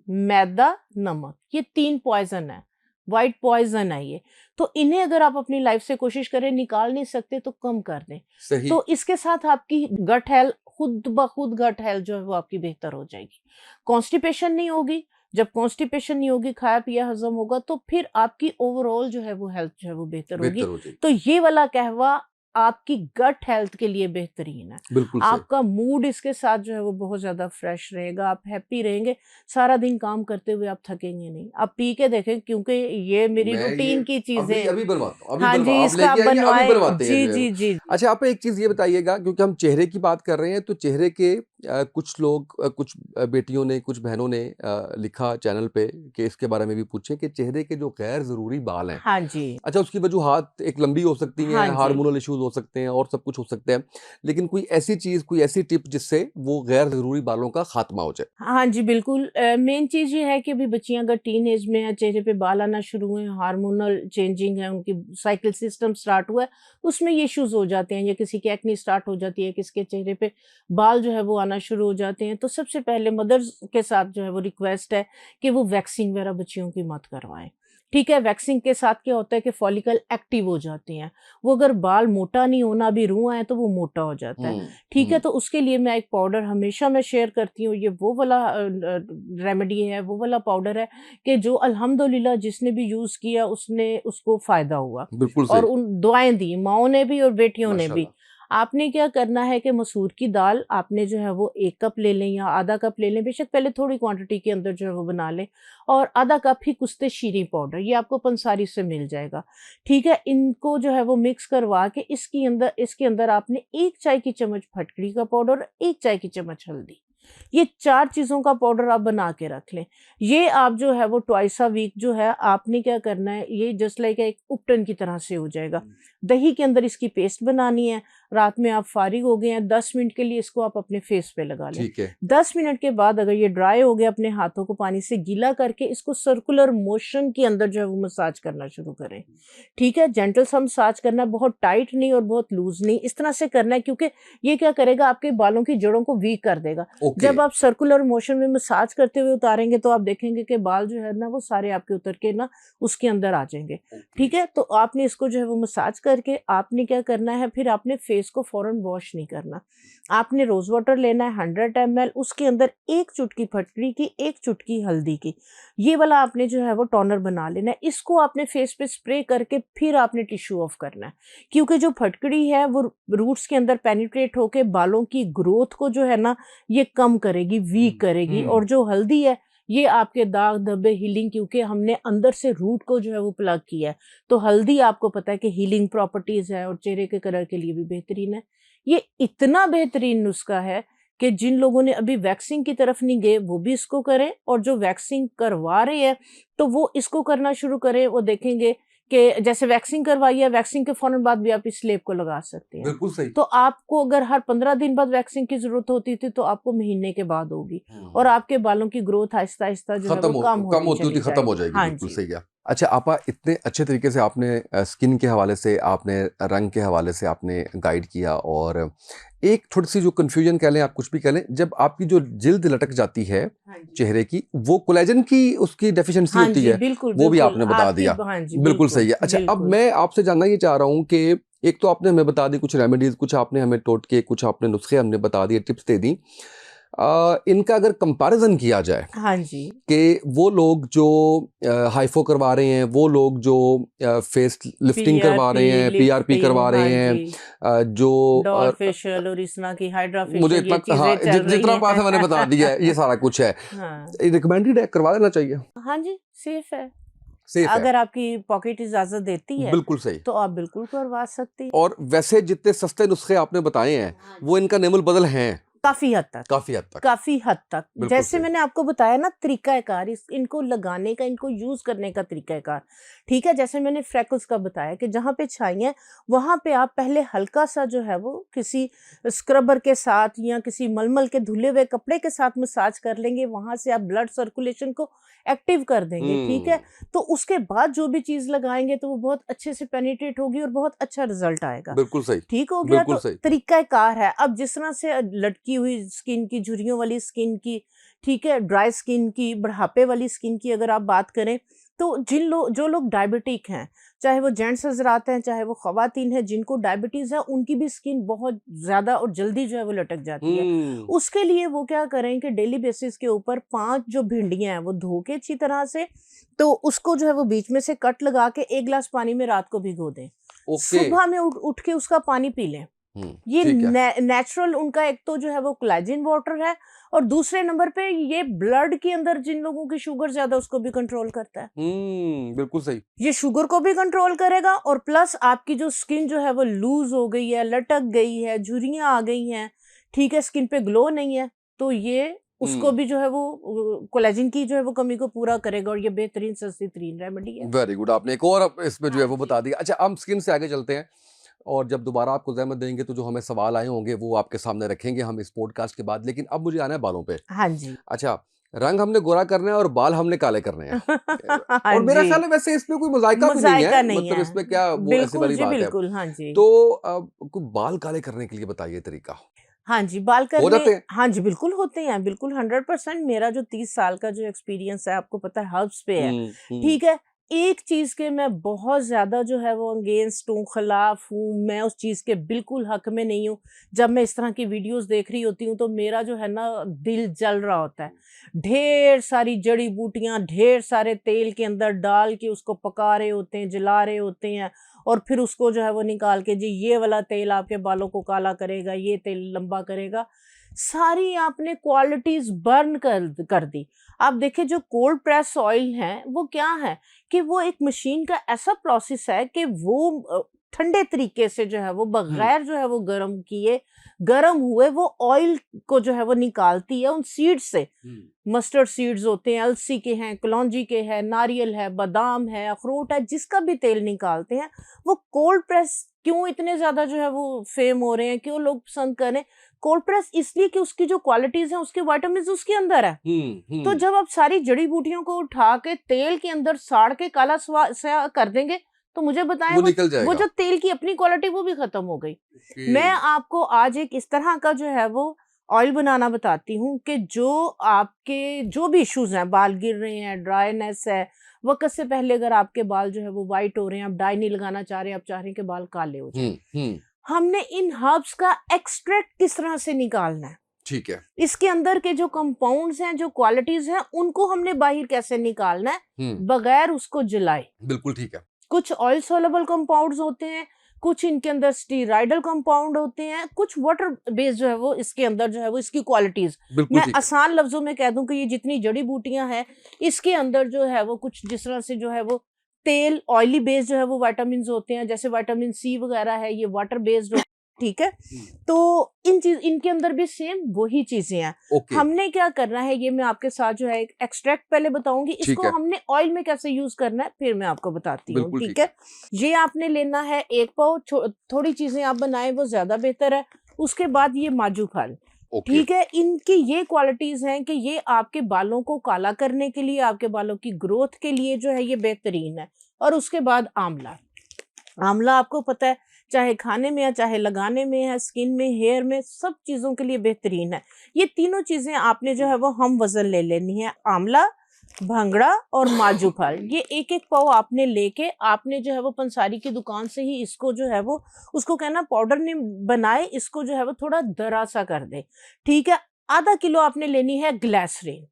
मैदा, नमक, ये 3 पॉइज़न है, व्हाइट पॉइज़न है ये। तो इन्हें अगर आप अपनी लाइफ से कोशिश करें, निकाल नहीं सकते तो कम कर दें। सही तो इसके साथ आपकी गट हेल्थ खुद ब खुद गट हेल्थ जो है वो आपकी बेहतर हो जाएगी। कॉन्स्टिपेशन नहीं होगी, जब कॉन्स्टिपेशन नहीं होगी, खाया-पिया हज़म होगा तो फिर आपकी ओवरऑल जो है वो हेल्थ जो है वो बेहतर बेहतर होगी। हो जाएगी तो ये वाला कहवा आपकी गट हेल्थ के लिए बेहतरीन है। बिल्कुल सही। आपका मूड इसके साथ जो है वो बहुत ज्यादा फ्रेश रहेगा, आप हैप्पी रहेंगे, सारा दिन काम करते हुए आप थकेंगे नहीं। आप पी के देखें, क्योंकि ये मेरी मैं ये रूटीन की चीजें अभी हैं। अभी बनवाता हूँ, अभी हाँ बनवा जी, आप इसका आप लेके आइए, अभी बनवाए। बनवाते हैं जी जो है जी वो। जी जी। अच्छा, आप एक चीज़ ये बताइएगा, क्योंकि हम चेहरे की बात कर रहे हैं, तो चेहरे के कुछ लोग कुछ बेटियों ने, कुछ बहनों ने लिखा चैनल पे कि इसके बारे में भी पूछें कि चेहरे के जो गैर ज़रूरी बाल हैं, हाँ जी। अच्छा उसकी वजूहात एक लंबी हो सकती हैं, हाँ जी। हार्मोनल इश्यूज़ हो सकते हैं और सब कुछ हो सकता है। लेकिन कोई ऐसी चीज़, कोई ऐसी टिप जिससे वो गैर ज़रूरी बालों का खात्मा हो जाए? हाँ जी, बिल्कुल। मेन चीज़ ये है कि अभी बच्चियाँ अगर टीन एज में हैं, चेहरे पे बाल आना शुरू हुए हैं, हार्मोनल चेंजिंग है, उनकी साइकिल सिस्टम स्टार्ट हुआ है, उसमें ये इश्यूज़ हो जाते हैं, या किसी की एक्ने स्टार्ट हो जाती है, किसी के चेहरे पे बाल जो है वो आना शुरू हो जाते हैं। तो सबसे पहले मदर्स के साथ जो है वो रिक्वेस्ट है कि वो वैक्सिंग वगैरह बच्चियों की मत करवाएँ। ठीक है? वैक्सिंग के साथ क्या होता है कि फॉलिकल एक्टिव हो जाती हैं। वो अगर बाल मोटा नहीं होना, अभी रुआँ है, तो वो मोटा हो जाता है। हुँ, ठीक है? हुँ। तो उसके लिए मैं एक पाउडर हमेशा मैं शेयर करती हूँ, ये वो वाला रेमेडी है, वो वाला पाउडर है कि जो अल्हम्दुलिल्लाह जिसने भी यूज़ किया उसने उसको फ़ायदा हुआ, बिल्कुल और सही, उन दुआएँ दी, माँओं ने भी और बेटियों ने भी। माशाल्लाह। आपने क्या करना है कि मसूर की दाल आपने जो है वो 1 कप ले लें या आधा कप ले लें, बेशक पहले थोड़ी क्वांटिटी के अंदर जो है वो बना लें, और आधा कप ही कुश्ते शीरी पाउडर, ये आपको पंसारी से मिल जाएगा। ठीक है? इनको जो है वो मिक्स करवा के इसके अंदर आपने 1 चाय की चम्मच फटकड़ी का पाउडर, 1 चाय की चम्मच हल्दी, ये 4 चीज़ों का पाउडर आप बना के रख लें। ये आप जो है वो ट्वाइस अ वीक जो है आपने क्या करना है, ये जस्ट लाइक एक उपटन की तरह से हो जाएगा। दही के अंदर इसकी पेस्ट बनानी है, रात में आप फारिग हो गए हैं, 10 मिनट के लिए इसको आप अपने फेस पे लगा लें। ठीक है। 10 मिनट के बाद अगर ये ड्राई हो गया, अपने हाथों को पानी से गीला करके इसको सर्कुलर मोशन के अंदर जो है वो मसाज करना शुरू करें। ठीक है? जेंटल सा मसाज करना है, बहुत टाइट नहीं और बहुत लूज़ नहीं, इस तरह से करना है, क्योंकि ये क्या करेगा, आपके बालों की जड़ों को वीक कर देगा। ओके। जब आप सर्कुलर मोशन में मसाज करते हुए उतारेंगे तो आप देखेंगे कि बाल जो है ना वो सारे आपके उतर के ना उसके अंदर आ जाएँगे। ओके। ठीक है? तो आपने इसको जो है वो मसाज करके आपने क्या करना है, फिर आपने फेस को फ़ौरन वॉश नहीं करना। आपने रोज़ वाटर लेना है 100 ml, उसके अंदर 1 चुटकी फटकड़ी की, 1 चुटकी हल्दी की। ये वाला आपने जो है वो टोनर बना लेना है। इसको आपने फेस पे स्प्रे करके फिर आपने टिश्यू ऑफ करना है। क्योंकि जो फटकड़ी है वो रूट्स के अंदर पेनिट्रेट होके बालों की ग्रोथ को जो है ना ये कम करेगी, वीक करेगी, हुँ। और जो हल्दी है ये आपके दाग धब्बे हीलिंग, क्योंकि हमने अंदर से रूट को जो है वो प्लग किया है। तो हल्दी आपको पता है कि हीलिंग प्रॉपर्टीज है और चेहरे के कलर के लिए भी बेहतरीन है। ये इतना बेहतरीन नुस्खा है कि जिन लोगों ने अभी वैक्सिंग की तरफ नहीं गए वो भी इसको करें, और जो वैक्सिंग करवा रहे हैं तो वो इसको करना शुरू करें। वो देखेंगे कि जैसे वैक्सिंग करवाई है, वैक्सिंग के फौरन बाद भी आप इस स्लेब को लगा सकते हैं। बिल्कुल सही। तो आपको अगर हर 15 दिन बाद वैक्सिंग की ज़रूरत होती थी, तो आपको महीने के बाद होगी, और हुँ। आपके बालों की ग्रोथ आहिस्ता-आहिस्ता जो है वो कम कम होती होती-होती चली खत्म हो जाएगी। जाएगी, हाँ बिल्कुल जी। सही कहा। अच्छा आपा, इतने अच्छे तरीके से आपने स्किन के हवाले से, आपने रंग के हवाले से आपने गाइड किया, और एक थोड़ी-सी जो कन्फ्यूजन कह लें, आप कुछ भी कह लें, जब आपकी जो जिल्द लटक जाती है हाँ जी। चेहरे की, वो कोलेजन की उसकी डेफिशिएंसी हाँ होती जी, है, बिल्कुल, वो भी बिल्कुल। आपने बता आपकी दिया। हाँ जी, बिल्कुल बिल्कुल, सही है। अच्छा, अब बिल्कुल। मैं आपसे जानना ये चाह रहा हूँ कि एक तो आपने हमें बता दी कुछ रेमेडीज़, कुछ आपने हमें टोटके, कुछ आपने नुस्खे हमने बता दिए, टिप्स दे दी। इनका अगर कंपैरिज़न किया जाए हाँ जी। कि वो लोग जो हाइफो करवा रहे हैं, वो लोग जो फेस लिफ्टिंग करवा पीआरपी, रहे हैं, पीआरपी लिफ्टिंग, करवा रहे हाँ हैं, जी। जो डॉल फेशियल और इस तरह की हाइड्रा मुझे फेशियल, ये इतना, हाँ, चीज़ें चल रही जितना बात है मैंने बता दिया है, ये हैं। सारा कुछ है। हाँ। रिकमेंडेड है, करवा लेना चाहिए, हाँ जी, सेफ है। सेफ है। अगर आपकी पॉकेट इजाज़त देती है, बिल्कुल सही। तो आप बिल्कुल करवा सकती हैं। और वैसे जितने सस्ते नुस्खे आपने बताए हैं, हाँ वो जी। इनका नेमल बदल हैं, काफ़ी हद तक। काफ़ी हद तक। काफ़ी हद तक। बिल्कुल जैसे सही। मैंने आपको बताया ना तरीक़ाकार, इस इनको लगाने का, इनको यूज़ करने का तरीक़ाकार, ठीक है? जैसे मैंने फ्रेकल्स का बताया कि जहाँ पे छाई वहाँ पे आप पहले हल्का-सा जो है वो किसी स्क्रबर के साथ या किसी मलमल के धुले हुए कपड़े के साथ मसाज कर लेंगे, वहाँ से आप ब्लड सर्कुलेशन को एक्टिव कर देंगे, ठीक है? हुँ, तो उसके बाद जो भी चीज़ लगाएँगे तो वो बहुत अच्छे से पेनिट्रेट होगी और बहुत अच्छा रिज़ल्ट आएगा। बिल्कुल सही, ठीक हो गया, बिल्कुल तो सही। तरीक़ाकार है। अब जिस तरह से लटकी हुई स्किन की, झुर्रियों वाली स्किन की, ठीक है, ड्राई स्किन की, बुढ़ापे वाली स्किन की अगर आप बात करें, तो जो लोग डायबिटिक हैं, चाहे वो जेंट्स हज़रात हैं, चाहे वो ख़वातीन हैं, जिनको डायबिटीज़ है, उनकी भी स्किन बहुत ज़्यादा और जल्दी जो है वो लटक जाती है। हुँ, उसके लिए वो क्या करें कि डेली बेसिस के ऊपर 5 जो भिंडियाँ हैं, वो धो के अच्छी तरह से, तो उसको जो है वो बीच में से कट लगा के 1 ग्लास पानी में रात को भिगो दें। ओके। सुबह में उठ के उसका पानी पी लें। ये ठीक है। नेचुरल उनका एक तो जो है वो कोलेजन वाटर है, और दूसरे नंबर पे ये ब्लड के अंदर जिन लोगों की शुगर ज्यादा उसको भी कंट्रोल करता है। बिल्कुल सही। ये शुगर को भी कंट्रोल करेगा, और प्लस आपकी जो स्किन जो है वो लूज हो गई है, लटक गई है, झुर्रियां आ गई हैं, ठीक है, स्किन पे ग्लो नहीं है, तो ये उसको भी जो है वो कोलेजन की जो है वो कमी को पूरा करेगा, और ये बेहतरीन सस्ती तरीन रेमेडी है। वेरी गुड, आपने एक और इसमें जो है हाँ वो जी। बता दिया। अच्छा, हम स्किन से आगे चलते हैं, और जब दोबारा आपको ज़हमत देंगे तो जो हमें सवाल आए होंगे वो आपके सामने रखेंगे हम इस पॉडकास्ट के बाद। लेकिन अब मुझे आना है बालों पे। हाँ जी। अच्छा, रंग हमने गोरा करना है और बाल हमने काले करने हैं। हाँ और मेरा जी। ख्याल है वैसे इसमें कोई मज़ाइका भी नहीं मुज़ायका है, नहीं मतलब है। इसमें क्या वो ऐसी बिल्कुल वाली जी, बात है। बिल्कुल। हाँ जी। तो कोई बाल काले करने के लिए बताइए तरीका। हाँ जी, बाल हो करने, जाते हैं? हाँ जी, बिल्कुल होते हैं, बिल्कुल 100%। मेरा जो 30 साल का जो एक्सपीरियंस है, आपको पता है, हर्ब्स पे है, हुँ। ठीक है? एक चीज़ के मैं बहुत ज़्यादा जो है वो अगेंस्ट हूँ, खिलाफ हूँ, मैं उस चीज़ के बिल्कुल हक में नहीं हूँ। जब मैं इस तरह की वीडियोज़ देख रही होती हूँ, तो मेरा जो है ना दिल जल रहा होता है। ढेर सारी जड़ी-बूटियाँ, ढेर सारे तेल के अंदर डाल के उसको पका रहे होते हैं, जला रहे होते हैं, और फिर उसको जो है वो निकाल के, जी ये वाला तेल आपके बालों को काला करेगा, ये तेल लंबा करेगा। सारी आपने क्वालिटीज बर्न कर दी। आप देखिए, जो कोल्ड प्रेस ऑयल है वो क्या है, कि वो एक मशीन का ऐसा प्रोसेस है कि वो ठंडे तरीके से जो है वो हुँ। बगैर जो है वो गर्म किए, गर्म हुए वो ऑयल को जो है वो निकालती है उन सीड्स से। मस्टर्ड सीड्स होते हैं, अलसी के हैं, कलौंजी के हैं, नारियल है, बादाम है, अखरोट है, जिसका भी तेल निकालते हैं, वो कोल्ड प्रेस क्यों इतने ज्यादा जो है वो फेम हो रहे हैं, क्यों लोग पसंद कर रहे हैं कोल्ड प्रेस? इसलिए कि उसकी जो क्वालिटीज है, उसके विटामिन उसके अंदर है। तो जब आप सारी जड़ी बूटियों को उठा के तेल के अंदर साड़ के काला स्या कर देंगे, तो मुझे बताएं, वो वो निकल वो जाएगा। जो तेल की अपनी क्वालिटी वो भी खत्म हो गई। ओके। मैं आपको आज एक इस तरह का जो है वो ऑयल बनाना बताती हूँ, कि जो आपके जो भी इश्यूज हैं, बाल गिर रहे हैं, ड्राईनेस है, वक्त से पहले अगर आपके बाल जो है वो वाइट हो रहे हैं, आप डाई नहीं लगाना चाह रहे हैं, आप चाह रहे हैं कि बाल काले हो जाएं, हुँ। हमने इन हर्ब्स का एक्सट्रैक्ट किस तरह से निकालना है, ठीक है। इसके अंदर के जो कंपाउंड्स हैं, जो क्वालिटीज हैं, उनको हमने बाहर कैसे निकालना है हुँ। बगैर उसको जलाए। बिल्कुल ठीक है। कुछ ऑयल सोलेबल कंपाउंड्स होते हैं, कुछ इनके अंदर स्टीराइडल कंपाउंड होते हैं, कुछ वाटर बेस्ड जो है वो इसके अंदर जो है वो इसकी क्वालिटीज। बिल्कुल मैं ठीक है। आसान लफ्जों में कह दूं कि ये जितनी जड़ी बूटियां हैं, इसके अंदर जो है वो कुछ जिस तरह से जो है वो तेल ऑयली बेस्ड जो है वो विटामिन होते हैं, जैसे विटामिन सी वगैरह है, ये वाटर बेस्ड, ठीक है। हुँ। तो इनके अंदर भी सेम वही चीजें हैं। ओके। हमने क्या करना है, ये मैं आपके साथ जो है एक एक्सट्रैक्ट पहले बताऊंगी, ठीक इसको है। हमने ऑयल में कैसे यूज करना है फिर मैं आपको बताती हूँ, बिल्कुल ठीक ठीक है। है। ये आपने लेना है 1 पाव, थोड़ी चीजें आप बनाएं वो ज्यादा बेहतर है। उसके बाद ये माजू फल, ओके। ठीक है, इनकी ये क्वालिटीज हैं कि ये आपके बालों को काला करने के लिए, आपके बालों की ग्रोथ के लिए जो है ये बेहतरीन है। और उसके बाद आंवला। आंवला आपको पता है, चाहे खाने में है, चाहे लगाने में है, स्किन में, हेयर में, सब चीजों के लिए बेहतरीन है। ये तीनों चीजें आपने जो है वो हम वजन ले लेनी है, आंवला, भंगड़ा और माजू फल। ये 1-1 पाव आपने लेके, आपने जो है वो पंसारी की दुकान से ही इसको जो है वो, उसको कहना पाउडर ने बनाए, इसको जो है वो थोड़ा दरा सा कर दे, ठीक है। आधा किलो आपने लेनी है ग्लिसरीन।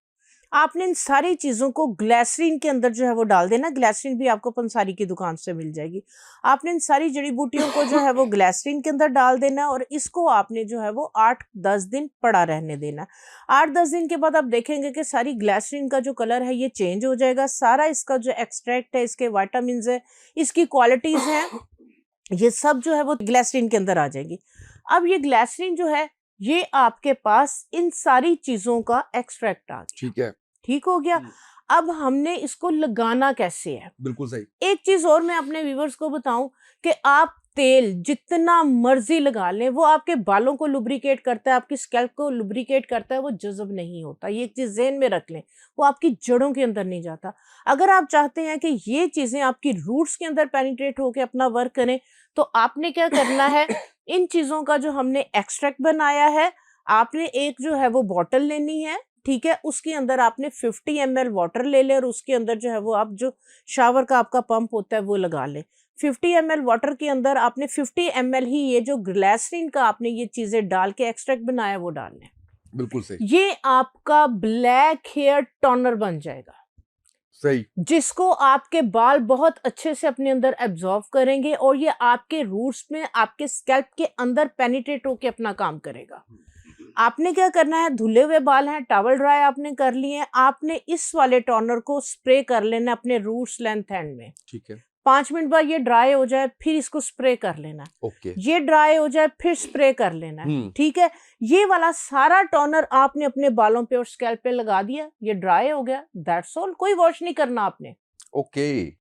आपने इन सारी चीजों को ग्लिसरीन के अंदर जो है वो डाल देना। ग्लिसरीन भी आपको पंसारी की दुकान से मिल जाएगी। आपने इन सारी जड़ी बूटियों को जो है वो ग्लिसरीन के अंदर डाल देना, और इसको आपने जो है वो 8-10 दिन पड़ा रहने देना। 8-10 दिन के बाद आप देखेंगे कि सारी ग्लिसरीन का जो कलर है ये चेंज हो जाएगा। सारा इसका जो एक्सट्रैक्ट है, इसके विटामिन है, इसकी क्वालिटीज हैं, ये सब जो है वो ग्लिसरीन के अंदर आ जाएगी। अब ये ग्लिसरीन जो है, ये आपके पास इन सारी चीजों का एक्सट्रैक्ट आ गया, ठीक है। ठीक हो गया। अब हमने इसको लगाना कैसे है। बिल्कुल सही। एक चीज और मैं अपने व्यूवर्स को बताऊं, कि आप तेल जितना मर्जी लगा लें, वो आपके बालों को लुब्रिकेट करता है, आपकी स्कैल्प को लुब्रिकेट करता है, वो जज़ब नहीं होता। ये एक चीज ज़हन में रख लें, वो आपकी जड़ों के अंदर नहीं जाता। अगर आप चाहते हैं कि ये चीजें आपकी रूट्स के अंदर पेनिट्रेट होकर अपना वर्क करें, तो आपने क्या करना है, इन चीजों का जो हमने एक्सट्रैक्ट बनाया है, आपने एक जो है वो बॉटल लेनी है, ठीक है। उसके अंदर आपने 50 ml वाटर ले ले, और उसके अंदर जो है वो आप जो शावर का आपका पंप होता है वो लगा ले। 50 ml वाटर के अंदर आपने 50 ml ही ये जो ग्लिसरीन का आपने ये चीजें डाल के एक्सट्रैक्ट बनाया वो डालने। बिल्कुल सही। ये आपका ब्लैक हेयर टोनर बन जाएगा। सही। जिसको आपके बाल बहुत अच्छे से अपने अंदर एब्जॉर्व करेंगे और ये आपके रूट्स में, आपके स्कैल्प के अंदर पेनिट्रेट होके अपना काम करेगा। आपने क्या करना है, धुले हुए बाल हैं, टॉवल ड्राई आपने कर लिए हैं, आपने इस वाले टोनर को स्प्रे कर लेना अपने रूट्स लेंथ एंड में। ठीक है। 5 मिनट बाद ये ड्राई हो जाए, फिर इसको स्प्रे कर लेना है। ओके। ये ड्राई हो जाए, फिर स्प्रे कर लेना है। हम्म। ठीक है, ये वाला सारा टोनर आपने अपने बालों पे और स्कैल्प पे लगा दिया, ये ड्राई हो गया, दैट्स ऑल। कोई वॉश नहीं करना आपने, ओके।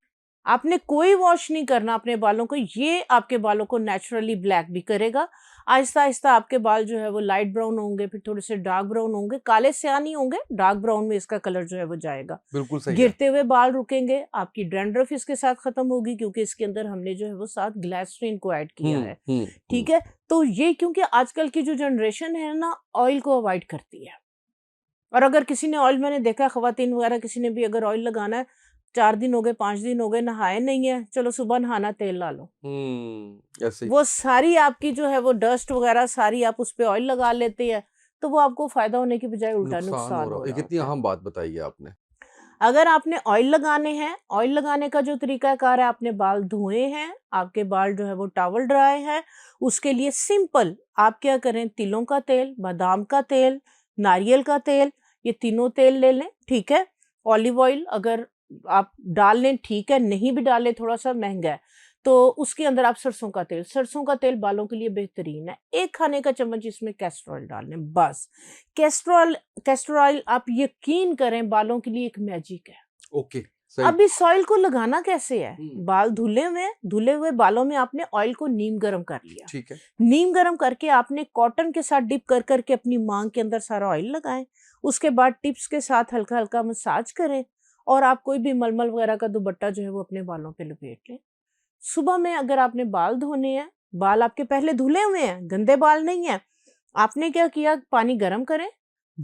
आपने कोई वॉश नहीं करना अपने बालों को। ये आपके बालों को नेचुरली ब्लैक भी करेगा। आहिस्ता आहिस्ता आपके बाल जो है वो लाइट ब्राउन होंगे, फिर थोड़े से डार्क ब्राउन होंगे, काले स्याह नहीं होंगे, डार्क ब्राउन में इसका कलर जो है वो जाएगा। बिल्कुल सही है। गिरते हुए बाल रुकेंगे, आपकी डैंड्रफ इसके साथ खत्म होगी, क्योंकि इसके अंदर हमने जो है वो साथ ग्लिसरीन को ऐड किया है। ठीक है, तो ये क्योंकि आजकल की जो जनरेशन है ना, ऑयल को अवॉइड करती है। और अगर किसी ने ऑयल, मैंने देखा खवातीन वगैरह, किसी ने भी अगर ऑयल लगाना है, 4 दिन हो गए, 5 दिन हो गए, नहाए नहीं है, चलो सुबह नहाना, तेल ला लो। ऐसे ही। वो सारी आपकी जो है वो डस्ट वगैरह सारी आप उस पे ऑयल लगा लेते हैं, तो वो आपको फायदा होने की बजाय उल्टा नुकसान नुकसान हो हो रहा है। रहा एक इतनी होता है। अहम बात बताई है आपने। अगर आपने ऑयल लगाने हैं, ऑयल लगाने का जो तरीकाकार है, आपने बाल धोए हैं, आपके बाल जो है वो टॉवल ड्राई है, उसके लिए सिंपल आप क्या करें, तिलों का तेल, बादाम का तेल, नारियल का तेल, ये तीनों तेल ले लें। ठीक है, ऑलिव ऑयल अगर आप डाल लें ठीक है, नहीं भी डालें थोड़ा सा महंगा है, तो उसके अंदर आप सरसों का तेल, सरसों का तेल बालों के लिए बेहतरीन है। 1 खाने का चम्मच इसमें कैस्टर ऑयल डाल लें बस। कैस्टर ऑयल आप यकीन करें बालों के लिए एक मैजिक है। ओके। सही। अब इस ऑयल को लगाना कैसे है, हम्म। बाल धुले हुए बालों में आपने ऑयल को नीम गर्म कर लिया। ठीक है। नीम गर्म करके आपने कॉटन के साथ डिप कर करके अपनी मांग के अंदर सारा ऑयल लगाएं। उसके बाद टिप्स के साथ हल्का हल्का मसाज करें, और आप कोई भी मलमल वगैरह का दुपट्टा जो है वो अपने बालों पे लपेट लें। सुबह में अगर आपने बाल धोने हैं, बाल आपके पहले धुले हुए हैं, गंदे बाल नहीं है, आपने क्या किया, पानी गर्म करें,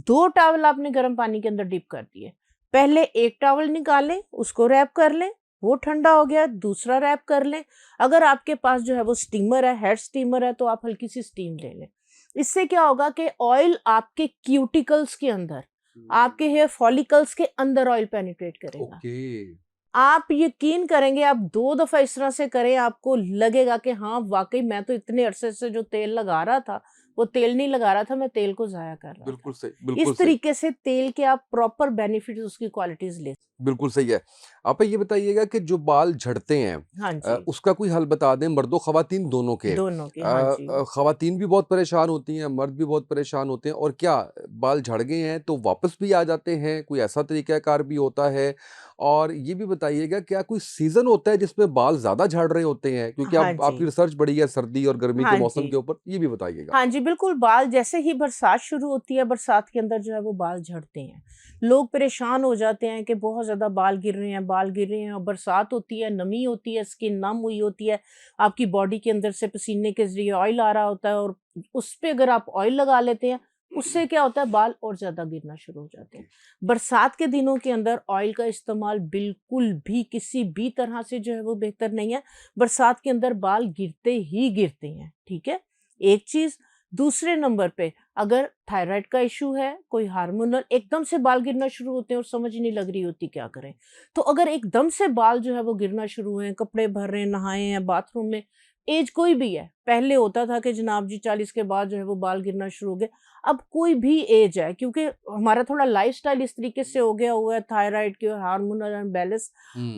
2 टॉवल आपने गर्म पानी के अंदर डिप कर दिए। पहले एक टॉवल निकालें, उसको रैप कर लें, वो ठंडा हो गया, दूसरा रैप कर लें। अगर आपके पास जो है वो स्टीमर है, हेड स्टीमर है, तो आप हल्की सी स्टीम ले लें। इससे क्या होगा कि ऑयल आपके क्यूटिकल्स के अंदर, आपके हेयर फॉलिकल्स के अंदर ऑयल पेनिट्रेट करेगा। ओके। आप यकीन करेंगे, आप 2 दफा इस तरह से करें, आपको लगेगा कि हाँ वाकई मैं तो इतने अरसे से जो तेल लगा रहा था, वो तेल नहीं लगा रहा था, मैं तेल को जाया कर रहा था। बिल्कुल सही। बिल्कुल इस सही। तरीके से तेल के आप प्रॉपर बेनिफिट्स, उसकी क्वालिटीज ले। बिल्कुल सही है। आप ये बताइएगा कि जो बाल झड़ते हैं, हाँ जी, उसका कोई हल बता दें, मर्दों ख़वातीन दोनों के। दोनों के। हाँ जी, ख़वातीन भी बहुत परेशान होती हैं, मर्द भी बहुत परेशान होते हैं, और क्या बाल झड़ गए हैं तो वापस भी आ जाते हैं, कोई ऐसा तरीक़ाकार भी होता है? और ये भी बताइएगा, क्या कोई सीज़न होता है जिसमें बाल ज़्यादा झड़ रहे होते हैं? क्योंकि हाँ आप जी, आपकी रिसर्च बड़ी है सर्दी और गर्मी के हाँ मौसम जी, के ऊपर, ये भी बताइएगा। हाँ जी, बिल्कुल। बाल जैसे ही बरसात शुरू होती है, बरसात के अंदर जो है वो बाल झड़ते हैं। लोग परेशान हो जाते हैं कि बहुत ज़्यादा बाल गिर रहे हैं, बाल गिर रहे हैं, और बरसात होती है, नमी होती है, स्किन नम हुई होती है, आपकी बॉडी के अंदर से पसीने के ज़रिए ऑयल आ रहा होता है, और उस पे अगर आप ऑयल लगा लेते हैं, उससे क्या होता है, बाल और ज़्यादा गिरना शुरू हो जाते हैं। बरसात के दिनों के अंदर ऑयल का इस्तेमाल बिल्कुल भी किसी भी तरह से जो है वो बेहतर नहीं है। बरसात के अंदर बाल गिरते ही गिरते हैं। ठीक है, एक चीज़। दूसरे नंबर पे, अगर थायराइड का इशू है, कोई हार्मोनल, एकदम से बाल गिरना शुरू होते हैं और समझ नहीं लग रही होती क्या करें। तो अगर एकदम से बाल जो है वो गिरना शुरू हुए हैं, कपड़े भर रहे हैं, नहाए हैं, बाथरूम में, एज कोई भी है, पहले होता था कि जनाब जी 40 के बाद जो है वो बाल गिरना शुरू हो गए। अब कोई भी एज है, क्योंकि हमारा थोड़ा लाइफस्टाइल इस तरीके से हो गया हुआ है, थायराइड की और हार्मोनल अनबैलेंस।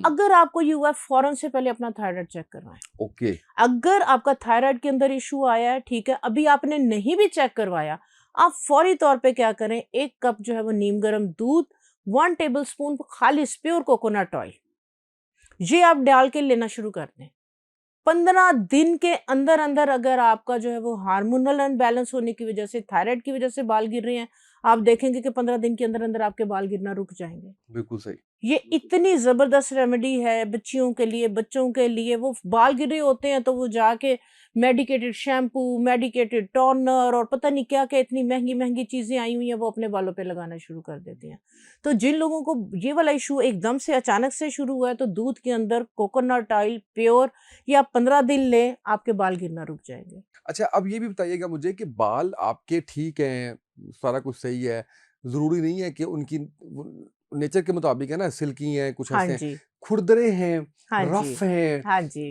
अगर आपको ये हुआ है, फौरन से पहले अपना थायराइड चेक करवाएं। ओके। अगर आपका थायराइड के अंदर इशू आया है, ठीक है, अभी आपने नहीं भी चेक करवाया, आप फौरी तौर पे क्या करें, 1 कप जो है वो नीम गर्म दूध, 1 टेबलस्पून खालिस प्योर कोकोनट ऑयल, ये आप डाल के लेना शुरू कर दें। 15 दिन के अंदर अंदर अगर आपका जो है वो हार्मोनल अनबैलेंस होने की वजह से, थायराइड की वजह से बाल गिर रहे हैं, आप देखेंगे कि 15 दिन के अंदर अंदर आपके बाल गिरना रुक जाएंगे। बिल्कुल सही। ये इतनी जबरदस्त रेमेडी है बच्चियों के लिए, बच्चों के लिए। वो बाल गिर रहे होते हैं तो वो जाके मेडिकेटेड शैम्पू, मेडिकेटेड टोनर और पता नहीं क्या क्या इतनी महंगी महंगी चीजें आई हुई हैं, वो अपने बालों पे लगाना शुरू कर देते हैं। तो जिन लोगों को ये वाला इशू एकदम से अचानक से शुरू हुआ है, तो दूध के अंदर कोकोनट ऑयल प्योर, या 15 दिन लें, आपके बाल गिरना रुक जाएंगे। अच्छा, अब ये भी बताइएगा मुझे कि बाल आपके ठीक हैं, सारा कुछ सही है, ज़रूरी नहीं है कि उनकी नेचर के मुताबिक है ना, सिल्की हैं, कुछ हाँ ऐसे हैं, जी, खुरदरे हैं, हाँ जी, रफ हैं। हाँ जी,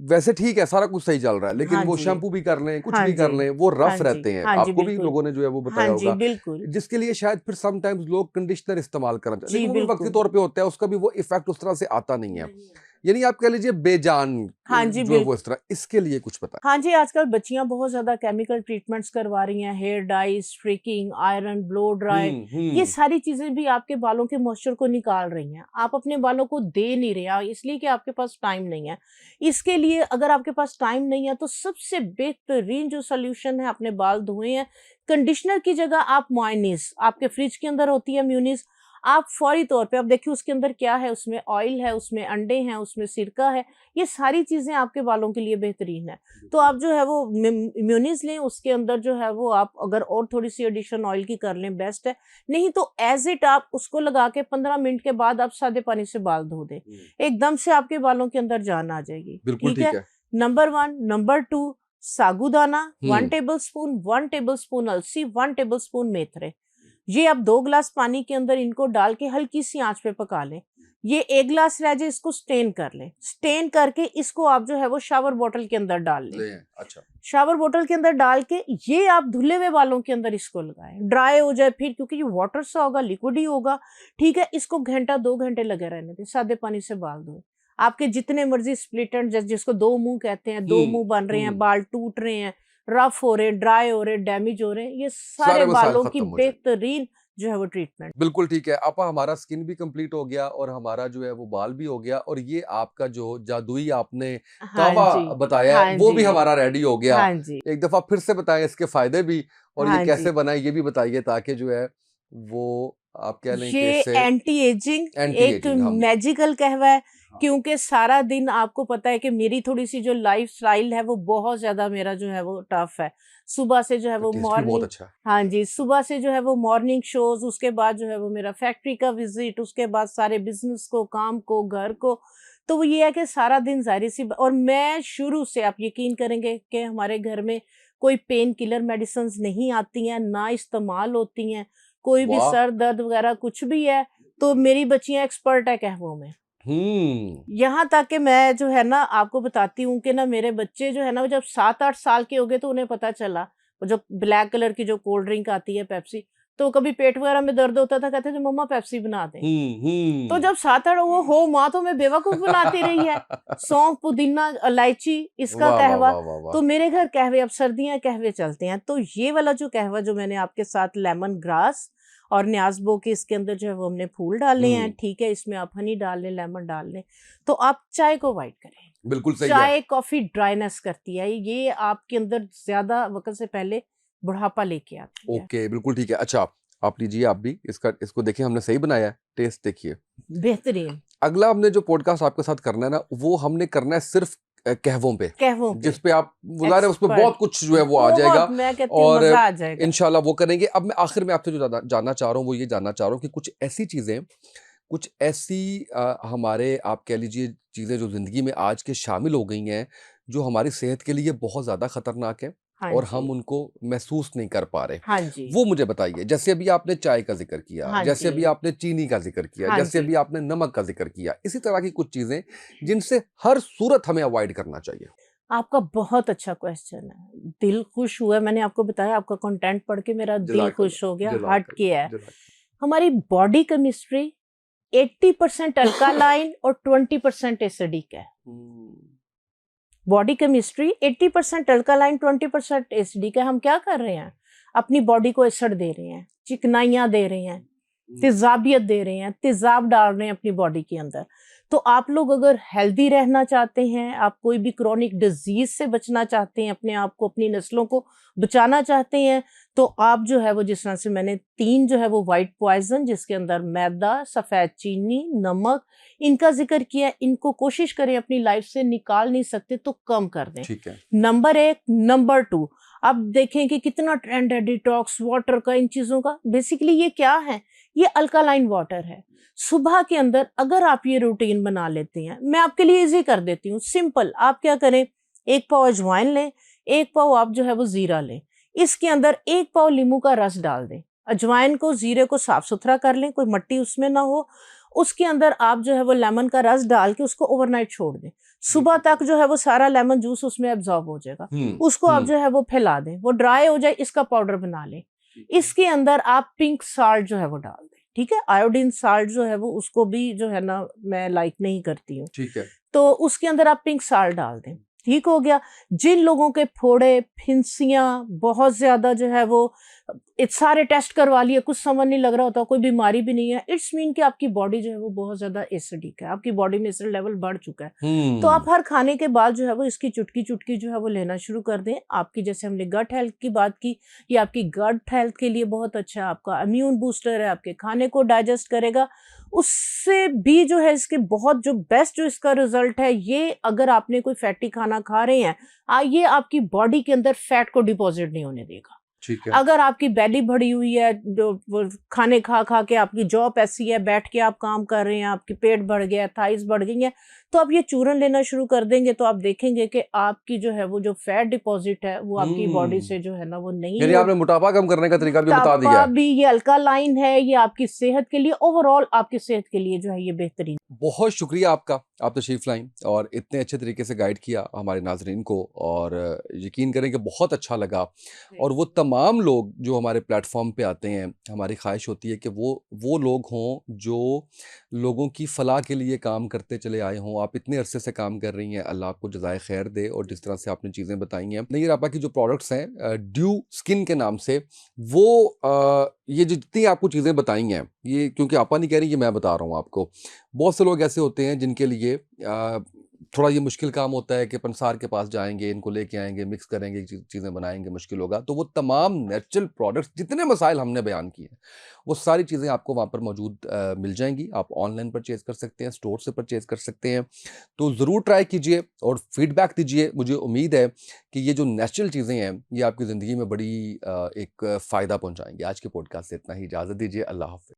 वैसे ठीक है, सारा कुछ सही चल रहा है, लेकिन हाँ वो जी, शैम्पू भी कर लें, कुछ हाँ भी कर जी, लें, वो हाँ रफ जी, रहते हैं। हाँ जी, आपको भी बिल्कुल। लोगों ने जो है वो हाँ बताया जी, होगा, बिल्कुल। जिसके लिए शायद फिर समटाइम्स लोग कंडीशनर इस्तेमाल करना चाहते हैं, जी, लेकिन वो भी वक्ती बिल्कुल। तौर पे होता है, उसका भी वो इफेक्ट उस तरह से आता नहीं है। नहीं है। यानी आप कह लीजिए बेजान हाँ जी, जो है वो इस तरह, इसके लिए कुछ बताएं। हाँ जी, आजकल बच्चियां बहुत ज्यादा केमिकल ट्रीटमेंट्स करवा रही हैं, hair dye, streaking, iron, blow dry. ये सारी चीजें भी आपके बालों के मॉइस्चर को निकाल रही हैं। आप अपने बालों को दे नहीं रहे, इसलिए कि आपके पास टाइम नहीं है। इसके लिए अगर आपके पास टाइम नहीं है तो सबसे बेहतरीन जो सोल्यूशन है, अपने बाल धोए हैं, कंडीशनर की जगह आप मोयनीज, आपके फ्रिज के अंदर होती है म्यूनिस, आप फौरी तौर पे, आप देखिए उसके अंदर क्या है, उसमें ऑयल है, उसमें अंडे हैं, उसमें सिरका है, ये सारी चीजें आपके बालों के लिए बेहतरीन है। तो आप जो है वो म्यूनिस लें, उसके अंदर जो है वो आप अगर और थोड़ी सी एडिशन ऑयल की कर लें, बेस्ट है। नहीं तो एज इट आप उसको लगा के 15 मिनट के बाद आप सादे पानी से बाल धो दें, एकदम से आपके बालों के अंदर जान आ जाएगी। बिल्कुल ठीक ठीक है। है। नंबर 1, नंबर 2, सागुदाना 1 हम्म टेबल स्पून, 1 टेबल स्पून अलसी, 1 टेबल स्पून मेथरे, ये आप 2 ग्लास पानी के अंदर इनको डाल के हल्की सी आंच पे पका लें। ये 1 ग्लास रह जाए, इसको स्टेन कर लें। स्टेन करके इसको आप जो है वो शावर बॉटल के अंदर डाल लें। अच्छा। शावर बॉटल के अंदर डाल के ये आप धुले हुए बालों के अंदर इसको लगाएं, ड्राई हो जाए फिर, क्योंकि ये वाटर सा होगा, लिक्विड ही होगा। ठीक है, इसको घंटा 2 घंटे लगे रहने दें, सादे पानी से बाल धोए। आपके जितने मर्जी स्प्लिट एंड, जिसको 2 मुंह कहते हैं, 2 मुंह बन रहे हैं, बाल टूट रहे हैं, रफ हो रहे हैं, ड्राई हो रहे हैं, डैमेज हो रहे हैं, ये सारे सारे मसाइल बालों की खत्म हो जाए। बेहतरीन जो है वो ट्रीटमेंट। बिल्कुल ठीक है आपा, हमारा स्किन भी कंप्लीट हो गया और हमारा जो है वो बाल भी हो गया, और ये आपका जो जादुई आपने हाँ कावा जी, बताया है हाँ वो जी, भी हमारा रेडी हो गया। हाँ जी, एक दफा फिर से बताएं इसके फायदे भी, और ये हाँ जी। कैसे बनाए ये भी बताइए, ताकि जो है वो आप कह लें कि ये इससे एंटी एजिंग एंटी एक एजिंग हम। मैजिकल कहवा है, हाँ। क्योंकि सारा दिन आपको पता है कि मेरी थोड़ी सी जो लाइफ स्टाइल है वो बहुत ज्यादा, मेरा जो है वो टफ है। सुबह से जो है वो टेस्ट भी बहुत मॉर्निंग, अच्छा है। हाँ जी, सुबह से जो है वो मॉर्निंग शोज, उसके बाद जो है वो मेरा फैक्ट्री का विजिट, उसके बाद सारे बिजनेस को, काम को, घर को। तो वो ये है कि सारा दिन जाहिर सी, और मैं शुरू से, आप यकीन करेंगे कि हमारे घर में कोई पेन किलर मेडिसिन नहीं आती हैं, ना इस्तेमाल होती हैं। कोई भी वाह। सर दर्द वगैरह कुछ भी है तो मेरी बच्चियां एक्सपर्ट है कहवों में। यहाँ तक कि मैं जो है ना आपको बताती हूँ कि ना मेरे बच्चे जो है ना, जब 7-8 साल के हो गए तो उन्हें पता चला, वो जो ब्लैक कलर की जो कोल्ड ड्रिंक आती है पेप्सी, तो कभी पेट वगैरह में दर्द होता था, कहते थे मम्मा पेप्सी बना दे। तो जब 7-8 वो हो, माँ तो मैं बेवकूफ बनाती रही है। सौंफ, पुदीना, इलायची, इसका वाह वाह कहवा। वाह वाह वाह। तो मेरे घर कहवे, अब सर्दियां कहवे चलते हैं, तो ये वाला जो कहवा जो मैंने आपके साथ, लेमन ग्रास और न्याज़बो के, इसके अंदर जो है वो हमने फूल डाले हैं। ठीक है, इसमें आप हनी डाल लें, लेमन डाल लें, तो आप चाय को अवॉइड करें। बिल्कुल सही है। चाय कॉफी ड्राइनेस करती है, ये आपके अंदर ज्यादा वक्त से पहले बुढ़ापा लेके आती है। ओके बिल्कुल ठीक है। अच्छा आप लीजिए, आप भी इसको देखिए, हमने सही बनाया है, टेस्ट देखिए। बेहतरीन। अगला हमने जो पॉडकास्ट आपके साथ करना है ना, वो हमने करना है सिर्फ कहवों पे, कहवों पे जिस पे आप गुजार है, उसमें एक्सपर्ट, बहुत कुछ जो है वो आ जाएगा, बहुत, मैं कहती हूँ और मजा आ जाएगा। इंशाल्लाह वो करेंगे। अब मैं आखिर में आपसे जो जानना चाह रहा हूँ वो ये जानना चाह रहा हूँ कि कुछ ऐसी चीजें, कुछ ऐसी हमारे आप कह लीजिए चीजें जो जिंदगी में आज के शामिल हो गई हैं, जो हमारी सेहत के लिए बहुत ज्यादा खतरनाक है हाँ और जी, हम उनको महसूस नहीं कर पा रहे, हाँ जी, वो मुझे बताइए। जैसे अभी आपने चाय का जिक्र किया, हाँ जैसे जी, अभी आपने चीनी का जिक्र किया, हाँ जैसे जी। अभी आपने नमक का जिक्र किया, इसी तरह की कुछ चीजें जिनसे हर सूरत हमें अवॉइड करना चाहिए। आपका बहुत अच्छा क्वेश्चन है, दिल खुश हुआ। मैंने आपको बताया, आपका कंटेंट पढ़ के मेरा दिल खुश हो गया, हट के है। हमारी बॉडी केमिस्ट्री 80% अल्कालाइन और 20% एसिडिक है। बॉडी केमिस्ट्री 80% अल्कालाइन, 20% एसिडिक है। हम क्या कर रहे हैं, अपनी बॉडी को एसिड दे रहे हैं, चिकनाइयां दे रहे हैं, तेजाबियत दे रहे हैं, तेजाब डाल रहे हैं अपनी बॉडी के अंदर। तो आप लोग अगर हेल्दी रहना चाहते हैं, आप कोई भी क्रॉनिक डिजीज से बचना चाहते हैं, अपने आप को, अपनी नस्लों को बचाना चाहते हैं, तो आप जो है वो, जिस तरह से मैंने 3 जो है वो वाइट पॉइजन, जिसके अंदर मैदा, सफेद चीनी, नमक, इनका जिक्र किया, इनको कोशिश करें अपनी लाइफ से, निकाल नहीं सकते तो कम कर दें। ठीक है। नंबर 1। नंबर 2, अब देखें कि कितना ट्रेंड है डिटॉक्स वाटर का, इन चीजों का। बेसिकली ये क्या है, ये अल्कालाइन वाटर है। सुबह के अंदर अगर आप ये रूटीन बना लेते हैं, मैं आपके लिए इजी कर देती हूँ, सिंपल। आप क्या करें, 1 पाव अजवाइन लें, 1 पाव आप जो है वो जीरा लें, इसके अंदर 1 पाव नींबू का रस डाल दें। अजवाइन को, जीरे को साफ सुथरा कर लें, कोई मट्टी उसमें ना हो। उसके अंदर आप जो है वो लेमन का रस डाल के उसको ओवरनाइट छोड़ दें। सुबह तक जो है वो सारा लेमन जूस उसमें एब्जॉर्ब हो जाएगा। उसको आप जो है वो फैला दें, वो ड्राई हो जाए, इसका पाउडर बना लें। इसके अंदर आप पिंक साल्ट जो है वो डाल दें, ठीक है। आयोडीन साल्ट जो है वो उसको भी जो है ना मैं लाइक नहीं करती हूँ, ठीक है। तो उसके अंदर आप पिंक साल्ट डाल दें, ठीक हो गया। जिन लोगों के फोड़े, फिंसियां बहुत ज्यादा जो है वो सारे टेस्ट करवा लिए, कुछ समझ नहीं लग रहा होता, कोई बीमारी भी नहीं है, इट्स मीन कि आपकी बॉडी जो है वो बहुत ज्यादा एसिडिक है, आपकी बॉडी में एसिड लेवल बढ़ चुका है। तो आप हर खाने के बाद जो है वो इसकी चुटकी चुटकी जो है वो लेना शुरू कर दें। आपकी, जैसे हमने गट हेल्थ की बात की, ये आपकी गट हेल्थ के लिए बहुत अच्छा है, आपका इम्यून बूस्टर है, आपके खाने को डाइजेस्ट करेगा। उससे भी जो है इसके बहुत जो बेस्ट जो इसका रिजल्ट है, ये अगर आपने कोई फैटी खाना खा रहे हैं, ये आपकी बॉडी के अंदर फैट को डिपॉजिट नहीं होने देगा। ठीक है। अगर आपकी बेली बढ़ी हुई है, जो वो खाने खा खा के आपकी जॉब ऐसी है, बैठ के आप काम कर रहे हैं, आपकी पेट बढ़ गया है, थाइस बढ़ गई है, तो आप ये चूरन लेना शुरू कर देंगे तो आप देखेंगे कि आपकी जो है वो जो फैट डिपॉजिट है वो आपकी बॉडी से जो है ना वो नहीं यानी आपने मोटापा कम करने का तरीका भी बता दिया मोटापा है। भी, ये अल्कालाइन है, ये आपकी सेहत के लिए, ओवरऑल आपकी सेहत के लिए जो है ये बेहतरीन। बहुत शुक्रिया आपका, आप तशरीफ लाइन और इतने अच्छे तरीके से गाइड किया हमारे नाजरीन को, और यकीन करें कि बहुत अच्छा लगा। और वो तमाम लोग जो हमारे प्लेटफॉर्म पे आते हैं, हमारी ख्वाहिश होती है कि वो लोग हों जो लोगों की फ़लाह के लिए काम करते चले आए हों। आप इतने अरसे से काम कर रही हैं, अल्लाह आपको जज़ाए खैर दे। और जिस तरह से आपने चीज़ें बताई हैं, नय्यर आपा की जो प्रोडक्ट्स हैं ड्यू स्किन के नाम से, वो ये जो जितनी आपको चीज़ें बताई हैं, ये क्योंकि आपा नहीं कह रही, ये मैं बता रहा हूँ आपको। बहुत से लोग ऐसे होते हैं जिनके लिए थोड़ा ये मुश्किल काम होता है कि पंसार के पास जाएंगे, इनको लेके आएंगे, मिक्स करेंगे, चीज़ें बनाएंगे, मुश्किल होगा। तो वो तमाम नेचुरल प्रोडक्ट्स, जितने मसाइल हमने बयान किए हैं, वो सारी चीज़ें आपको वहाँ पर मौजूद मिल जाएंगी। आप ऑनलाइन परचेज़ कर सकते हैं, स्टोर से परचेज़ कर सकते हैं। तो ज़रूर ट्राई कीजिए और फीडबैक दीजिए। मुझे उम्मीद है कि ये जो नेचुरल चीज़ें हैं, ये आपकी ज़िंदगी में बड़ी एक फ़ायदा पहुँचाएंगी। आज के पॉडकास्ट से इतना ही, इजाज़त दीजिए। अल्लाह हाफ़िज़।